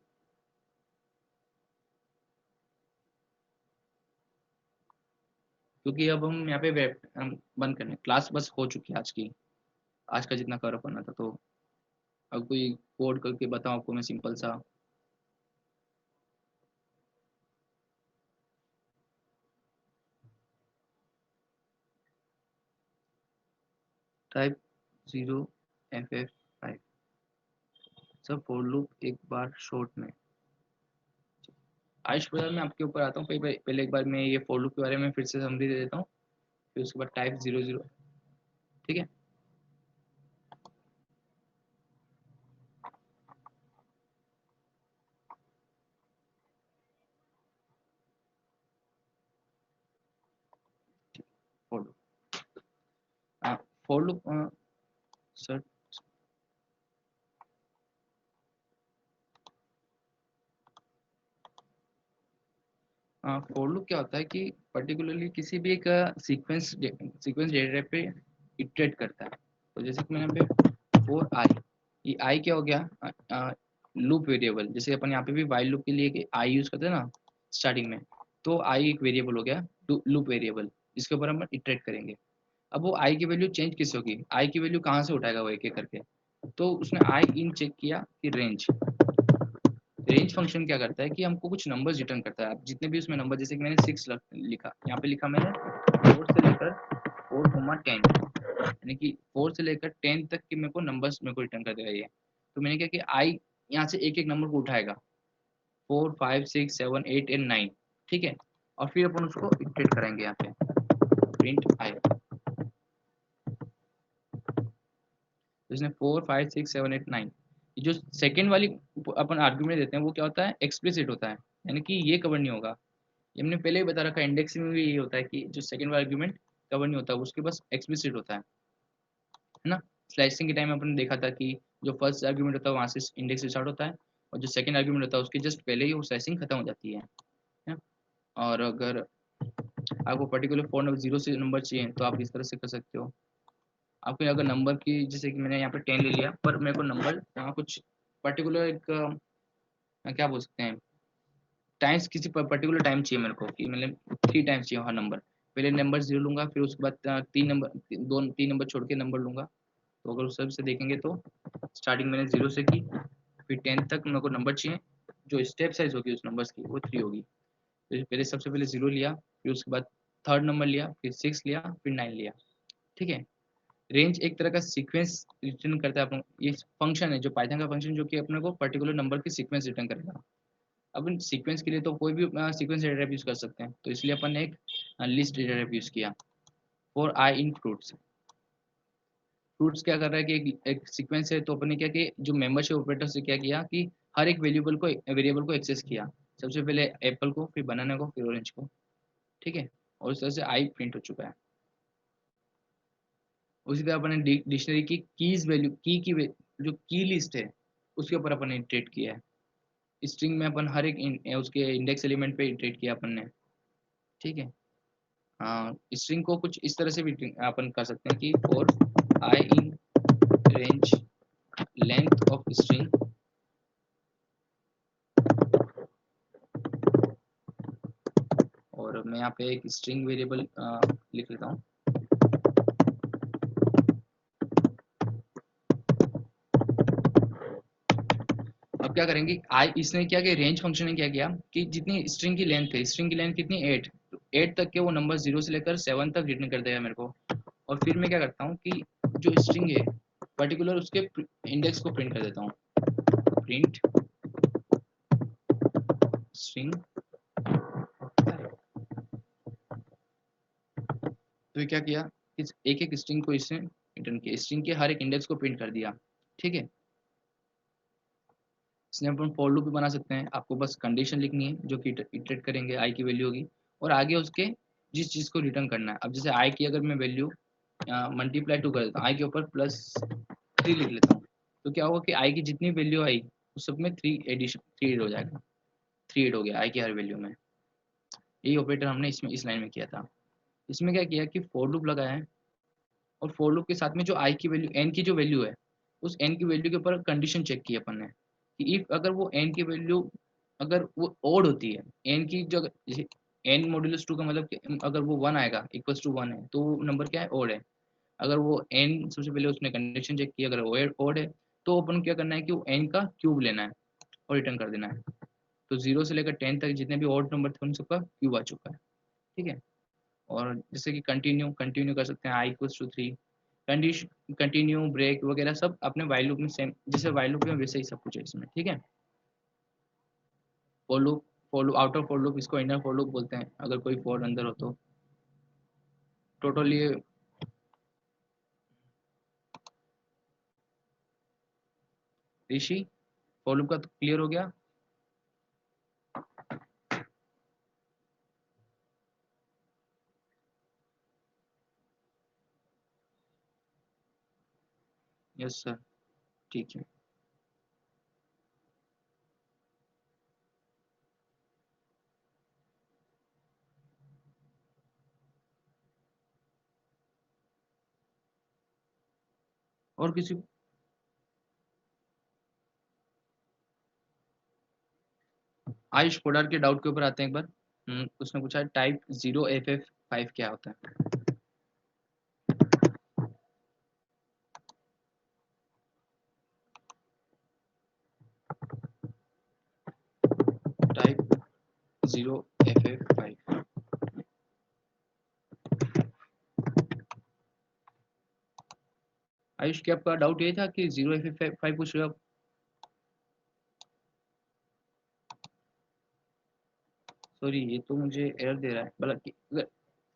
क्योंकि अब हम यहाँ पे वेब हम बंद करने, क्लास बस हो चुकी है आज की, आज का जितना कवर करना था। तो अब कोई कोड करके बताऊं आपको मैं सिंपल सा? Type 0ff5। सब फॉर लूप एक बार शॉर्ट में। आयुष प्रसाद, मैं आपके ऊपर आता हूँ। पहले एक बार मैं ये फॉर लूप के बारे में फिर से समझी दे देता हूँ, फिर उसके बाद टाइप 00। ठीक है, for loop, for loop sir, for loop क्या होता है कि पर्टिकुलरली किसी भी एक सीक्वेंस डेटा पे इटरेट करता है। तो जैसे कि मैंने यहाँ पे फॉर आई, ये आई क्या हो गया, लूप वेरिएबल। जैसे अपन यहाँ पे भी वाइल लूप के लिए आई यूज करते हैं ना स्टार्टिंग में, तो आई एक वेरिएबल हो गया, लूप वेरिएबल, जिसके ऊपर हम इटरेट करेंगे। अब वो आई की वैल्यू चेंज किस होगी, आई की वैल्यू कहाँ से उठाएगा वो एक एक करके? तो उसने आई इन चेक किया कि रेंज, रेंज फंक्शन क्या करता है कि हमको कुछ नंबर्स रिटर्न करता है। अब जितने भी उसमें नंबर, जैसे कि मैंने 6 लिखा, यहाँ पे लिखा मैंने 4 से लेकर 4, 10, यानी कि 4 से लेकर 10 तक के मेरे को नंबर्स मेरे को रिटर्न कर देगा ये। तो मैंने क्या कि आई यहाँ से एक एक नंबर को उठाएगा, 4, 5, 6, 7, 8 एंड 9, ठीक है, और फिर अपन उसको इटरेट करेंगे यहाँ पे, प्रिंट आई। तो इसने 4, 5, 6, 7, 8, 9, ये जो सेकेंड वाली अपन आर्ग्यूमेंट देते हैं वो क्या होता है, एक्सप्लिसिट होता है, यानी कि ये कवर नहीं होगा। ये हमने पहले ही बता रखा है, इंडेक्सिंग में भी ये होता है कि जो सेकंड वाला आर्गुमेंट कवर नहीं होता, उसके पास एक्सप्लिसिट होता है ना। स्लाइसिंग के टाइम अपन ने देखा था कि जो फर्स्ट आर्गुमेंट होता है वहाँ से इंडेक्स स्टार्ट होता है, और जो सेकंड आर्गुमेंट होता है उसके जस्ट पहले ही वो स्लाइसिंग खत्म हो जाती है ना? और अगर आपको पर्टिकुलर फोर नंबर 0 से नंबर चाहिए तो आप इस तरह से कर सकते हो। आपको अगर नंबर की, जैसे कि मैंने यहाँ पे 10 ले लिया, पर मेरे को नंबर यहाँ कुछ पर्टिकुलर एक क्या बोल सकते हैं, टाइम्स, किसी पर्टिकुलर टाइम चाहिए मेरे को, कि मतलब 3 टाइम्स चाहिए हर नंबर। पहले नंबर 0 लूंगा, फिर उसके बाद 3 नंबर, 2 3 नंबर छोड़ के नंबर लूंगा, तो अगर उस हिसाब से देखेंगे तो स्टार्टिंग मैंने 0 से की, फिर 10 तक मेरे को नंबर चाहिए, जो स्टेप साइज होगी उस नंबर्स की वो 3 होगी। तो पहले सबसे पहले 0 लिया, फिर उसके बाद थर्ड नंबर लिया, फिर 6 लिया, फिर 9 लिया। ठीक है। रेंज एक तरह का सीक्वेंस रिटर्न करता है अपन, ये फंक्शन है जो पाइथन का फंक्शन, जो कि अपने को पर्टिकुलर नंबर की सीक्वेंस रिटर्न करेगा। अब सीक्वेंस के लिए तो कोई भी सीक्वेंस डेटा टाइप यूज कर सकते हैं, तो इसलिए अपन ने एक लिस्ट डेटा टाइप यूज किया for I in fruits. Fruits क्या कर रहा है कि एक सीक्वेंस है, तो अपन ने क्या कि जो मेंबरशिप ऑपरेटर से क्या किया कि हर एक वेरिएबल को एक्सेस किया। सबसे पहले एप्पल को, फिर बनाना को, फिर ऑरेंज को। ठीक है। और इस तरह से आई प्रिंट हो चुका है। उसी तरह अपन ने डिक्शनरी की कीज वैल्यू जो की लिस्ट है उसके ऊपर अपन ने इटरेट किया है। स्ट्रिंग में अपन हर एक उसके इंडेक्स एलिमेंट पे इटरेट किया अपन ने। ठीक है। हाँ, स्ट्रिंग को कुछ इस तरह से भी अपन कर सकते हैं कि for I in range length of string, और मैं यहाँ पे एक स्ट्रिंग वेरिएबल लिख लेता हूँ। अब क्या करेंगे, आई इसने क्या किया, रेंज फंक्शन ने क्या किया कि जितनी स्ट्रिंग की लेंथ है, स्ट्रिंग की लेंथ कितनी 8, तो 8 तक के वो नंबर 0 से लेकर 7 तक रिटर्न कर देगा मेरे को। और फिर मैं क्या करता हूँ कि जो स्ट्रिंग है पर्टिकुलर उसके इंडेक्स को प्रिंट कर देता हूँ। Print string. तो ये क्या किया, इस एक एक स्ट्रिंग को इसने रिटर्न किया, स्ट्रिंग के हर एक इंडेक्स को प्रिंट कर दिया। ठीक है। इसमें अपन फॉर लूप भी बना सकते हैं, आपको बस कंडीशन लिखनी है जो कि इटरेट करेंगे, आई की वैल्यू होगी, और आगे उसके जिस चीज़ को रिटर्न करना है। अब जैसे आई की अगर मैं वैल्यू मल्टीप्लाई टू कर देता हूँ, आई के ऊपर +3 लिख लेता हूँ, तो क्या होगा कि आई की जितनी वैल्यू आई उस सब में 3 एड हो जाएगा। 3 एड हो गया आई की हर वैल्यू में। यही ऑपरेटर हमने इसमें इस लाइन में किया था। इसमें क्या किया कि फॉर लूप लगाया है, और फॉर लूप के साथ में जो आई की वैल्यू, एन की जो वैल्यू है, उस एन की वैल्यू के ऊपर कंडीशन चेक की अपन ने कि इफ अगर वो एन की वैल्यू अगर वो ओड होती है, एन की जो एन मॉड्यूलस 2 का मतलब कि अगर वो 1 आएगा इक्वल्स टू 1 है, तो वो नंबर क्या है, ओड है। अगर वो एन, सबसे पहले उसने कंडीशन चेक की, अगर ओड है तो अपन क्या करना है कि वो एन का क्यूब लेना है और रिटर्न कर देना है। तो 0 से लेकर 10 तक जितने भी ओड नंबर थे उन सबका क्यूब आ चुका है। ठीक है। और जैसे कि कंटिन्यू कंटिन्यू कर सकते हैं, I equals to 3, condition continue break वगैरह सब अपने वाइल लूप में सेम, जैसे वाइल लूप में वैसे ही सब कुछ है इसमें। ठीक है। For loop, outer for loop, इसको इनर फॉर लूप बोलते हैं अगर कोई फॉर अंदर हो तो। टोटल ये ऋषि, फॉर लूप का तो क्लियर हो गया। Yes sir. ठीक है। और किसी, आयुष पोडार के डाउट के ऊपर आते हैं एक बार। उसने पूछा टाइप 0FF5 क्या होता है। Type 0FF5। आयुष, क्या आपका डाउट ये था कि 0FF5 पूछ रहे हो आप? सॉरी, ये तो मुझे एरर दे रहा है, बल्कि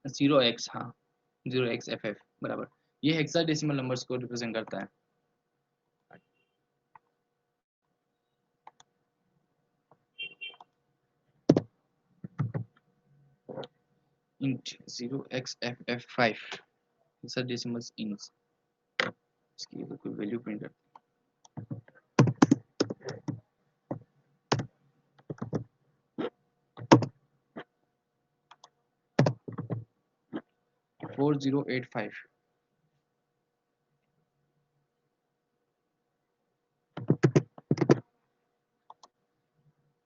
0x, हाँ 0xFF बराबर, ये हेक्साडेसिमल नंबर्स को रिप्रेजेंट करता है। int 0xFF5 हेक्साडेसिमल इंट, इसकी तो कोई वैल्यू प्रिंट करते 4085।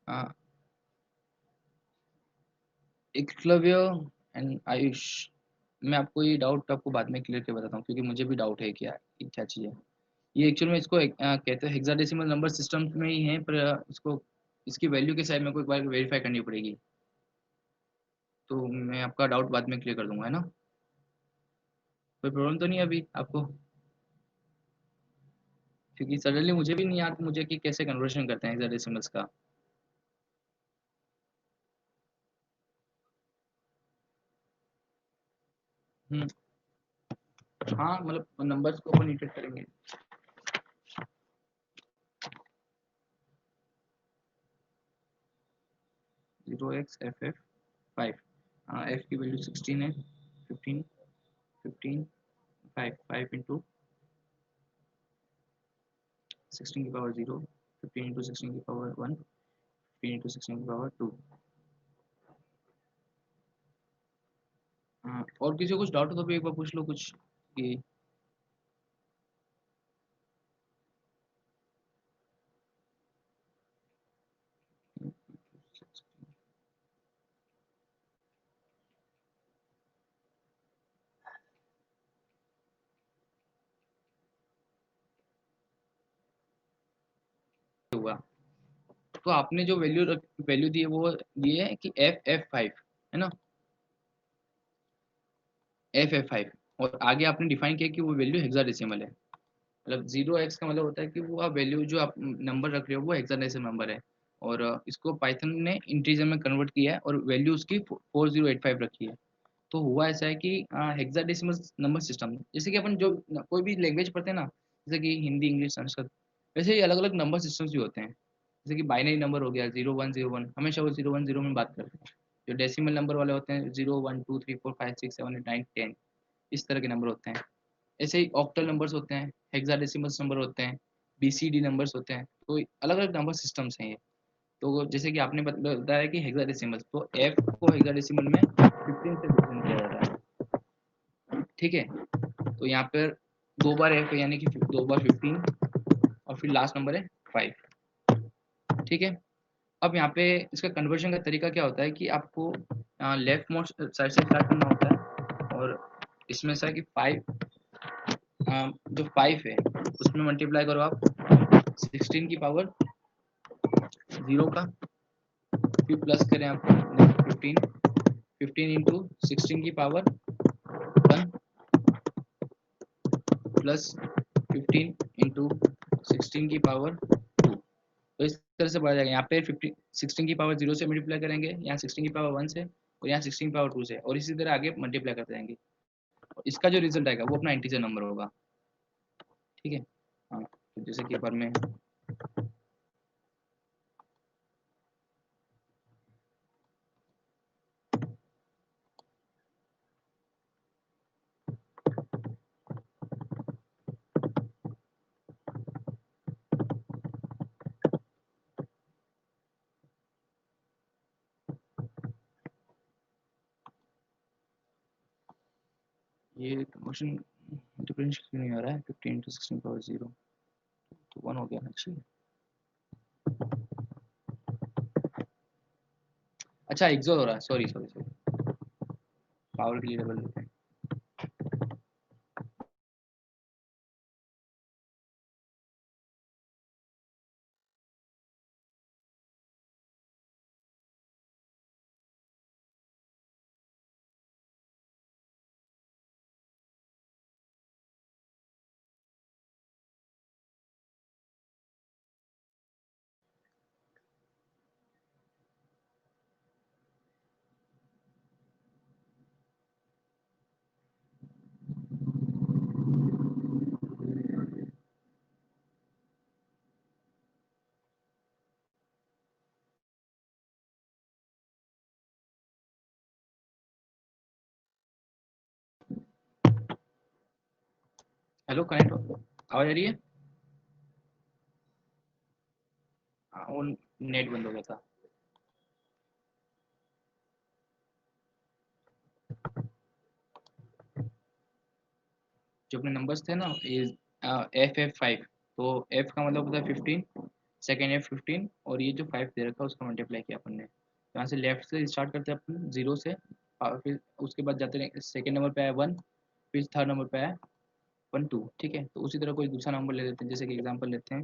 हाँ, एकलव्य एंड आयुष, मैं आपको ये डाउट आपको बाद में क्लियर कर बताता हूँ, क्योंकि मुझे भी डाउट है क्या ये क्या चीज़ है? ये एक्चुअल में इसको कहते हैं हेक्साडेसिमल नंबर सिस्टम में ही है, पर इसको इसकी वैल्यू के साथ मेरे को एक बार वेरीफाई करनी पड़ेगी। तो मैं आपका डाउट बाद में क्लियर कर दूंगा, है ना? कोई प्रॉब्लम तो नहीं है अभी आपको? क्योंकि सडनली मुझे भी नहीं याद मुझे कि कैसे कन्वर्शन करते हैं हेक्साडेसिमल्स का। हम्म। हाँ, मतलब नंबर्स को अपन इटरेट करेंगे। 0x ff 5। हाँ, एफ की वैल्यू 16 है। 15, 15, 5, 5 इंटू 16 की पावर 0, 15 इंटू 16 की पावर 1, 15 इंटू 16 की पावर 2। हाँ, और किसी को कुछ डाउट हो तो भी एक बार पूछ लो कुछ कि हुआ। तो आपने जो वैल्यू दी है वो ये है कि FF5, है ना? FF5। और आगे आपने डिफाइन किया कि वो वैल्यू हेक्साडेसिमल है। मतलब 0x का मतलब होता है कि वो आप वैल्यू जो आप नंबर रख रहे हो वो हेक्साडेसिमल नंबर है। और इसको पाइथन ने इंटीजर में कन्वर्ट किया है और वैल्यू उसकी 4085 रखी है। तो हुआ ऐसा है कि हेक्साडेसिमल नंबर सिस्टम जैसे कि अपन जो कोई भी लैंग्वेज पढ़ते हैं ना, जैसे कि हिंदी, इंग्लिश, संस्कृत, वैसे ही अलग अलग नंबर सिस्टम्स भी होते हैं। जैसे कि बाइनरी नंबर हो गया 0101, हमेशा वो 010 में बात करते हैं। जो डेसिमल नंबर वाले होते हैं 0 1 2 3 4 5 6 7 8 9 10, इस तरह के नंबर होते हैं। ऐसे ही ऑक्टल नंबर्स होते हैं, हेक्साडेसिमल्स नंबर होते हैं, बीसीडी नंबर्स होते हैं। तो अलग अलग नंबर सिस्टम्स हैं ये। तो जैसे कि आपने बताया कि हेक्साडेसिमल, तो एफ को हेक्साडेसिमल में 15 से रिप्रेजेंट किया जाता है। ठीक है? तो यहाँ पर दो बार एफ है, यानी कि दो बार 15, और फिर लास्ट नंबर है 5। ठीक है? अब यहाँ पे इसका कन्वर्जन का तरीका क्या होता है कि आपको लेफ्ट मोस्ट साइड से स्टार्ट करना होता है। और इसमें से कि 5, जो 5 है उसमें मल्टीप्लाई करो आप 16 की पावर 0 का, फिर प्लस करें आप 15, 15 इंटू 16 की पावर 1 प्लस 15 इंटू 16 की पावर 2। तो इस तरह से बढ़ जाएगा। यहाँ पे 15 16 की पावर 0 से मल्टीप्लाई करेंगे, यहाँ 16 की पावर 1 से, और यहाँ 16 की पावर 2 से, और इसी तरह आगे मल्टीप्लाई करते जाएंगे। और इसका जो रिजल्ट आएगा वो अपना इंटीजर नंबर होगा। ठीक है? हाँ, तो जैसे कि पर में ये क्वेश्चन डिफरेंशियल क्यों नहीं आ रहा है? 15 इंटू 16 पावर 0 तो 1 हो गया ना। अच्छा, अच्छा एक्सोर हो रहा है, सॉरी सॉरी सॉरी। पावर के लिए डबल लेते हैं। हेलो, कनेक्ट हो? आवाज आ रही है? हाँ, वो नेट बंद हो गया था। जो अपने नंबर्स थे ना, ये FF5। तो F का मतलब होता है 15, सेकेंड F 15, और ये जो 5 दे रखा है उसका मल्टीप्लाई किया अपन ने। यहाँ से लेफ्ट से स्टार्ट करते हैं अपन 0 से, और फिर उसके बाद जाते हैं सेकेंड नंबर पे आया 1, फिर थर्ड नंबर पे आया, 1 2, ठीक है। तो उसी तरह कोई दूसरा नंबर ले लेते हैं, जैसे कि एग्जांपल लेते हैं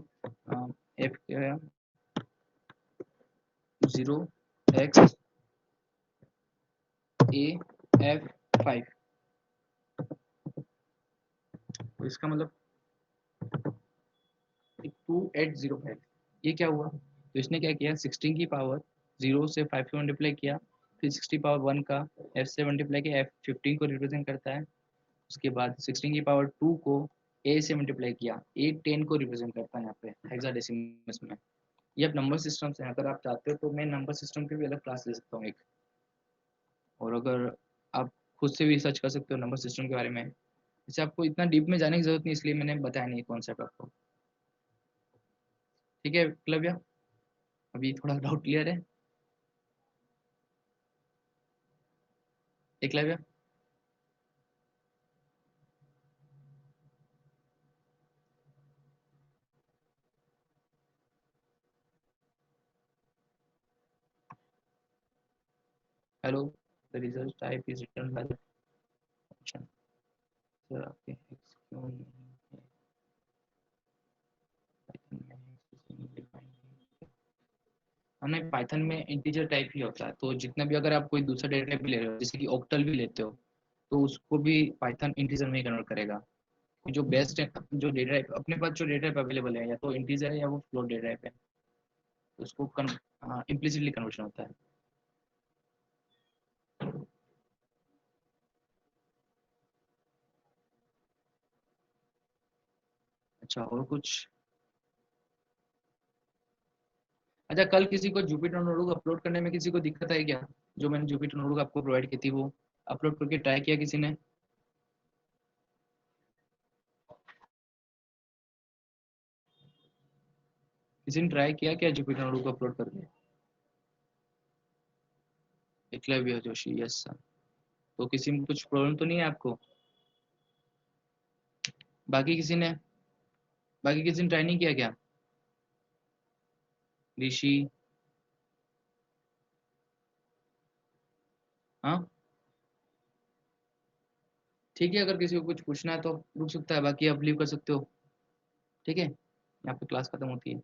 एफ 0x A F 5। तो इसका मतलब 2805। ये क्या हुआ, तो इसने क्या किया, 16 की पावर 0 से 5 को मल्टीप्लाई किया, फिर 60 पावर 1 का f से मल्टीप्लाई किया, f 15 को रिप्रेजेंट करता है। उसके बाद 16 की पावर 2 को a से मल्टीप्लाई किया, a 10 को रिप्रेजेंट करता है यहाँ पे हेक्साडेसिमल्स में। ये अब नंबर सिस्टम से, अगर आप चाहते हो तो मैं नंबर सिस्टम की भी अलग क्लास ले सकता हूँ एक, और अगर आप खुद से भी सर्च कर सकते हो नंबर सिस्टम के बारे में। जैसे आपको इतना डीप में जाने की जरूरत नहीं, इसलिए मैंने बताया नहीं कॉन्सेप्ट आपको। ठीक है क्लव्य, अभी थोड़ा डाउट क्लियर है Eklavya? Hello, the result type is return by the function. Sir आपके x क्यों नहीं है पाइथन में डिफाइन? हमें पाइथन में इंटीजर टाइप ही होता है, तो जितना भी अगर आप कोई दूसरा डेटा टाइप भी ले रहे हो, जैसे कि ऑक्टल भी लेते हो, तो उसको भी पाइथन इंटीजर में ही कन्वर्ट करेगा। जो बेस्ट है, जो डेटा टाइप अपने पास, जो डेटा टाइप अवेलेबल है, या तो इंटीजर है या वो फ्लोट डेटा टाइप है, तो उसको इम्प्लिसिटली कन्वर्शन होता है। अच्छा, और कुछ? अच्छा, कल किसी को जुपिटर नोटबुक अपलोड करने में किसी को दिक्कत आई क्या? जो मैंने जुपिटर नोटबुक आपको प्रोवाइड की थी, वो अपलोड करके ट्राई किया किसी ने? किसी ने ट्राई किया क्या जुपिटर नोटबुक अपलोड करके? Eklavya Joshi, yes sir. तो किसी में कुछ प्रॉब्लम तो नहीं है आपको? बाकी किसी ने बाकी किसी ने ट्राई नहीं किया क्या? ऋषि? हाँ, ठीक है, अगर किसी को कुछ पूछना है तो रुक सकता है, बाकी आप लीव कर सकते हो। ठीक है, यहाँ पे क्लास खत्म होती है।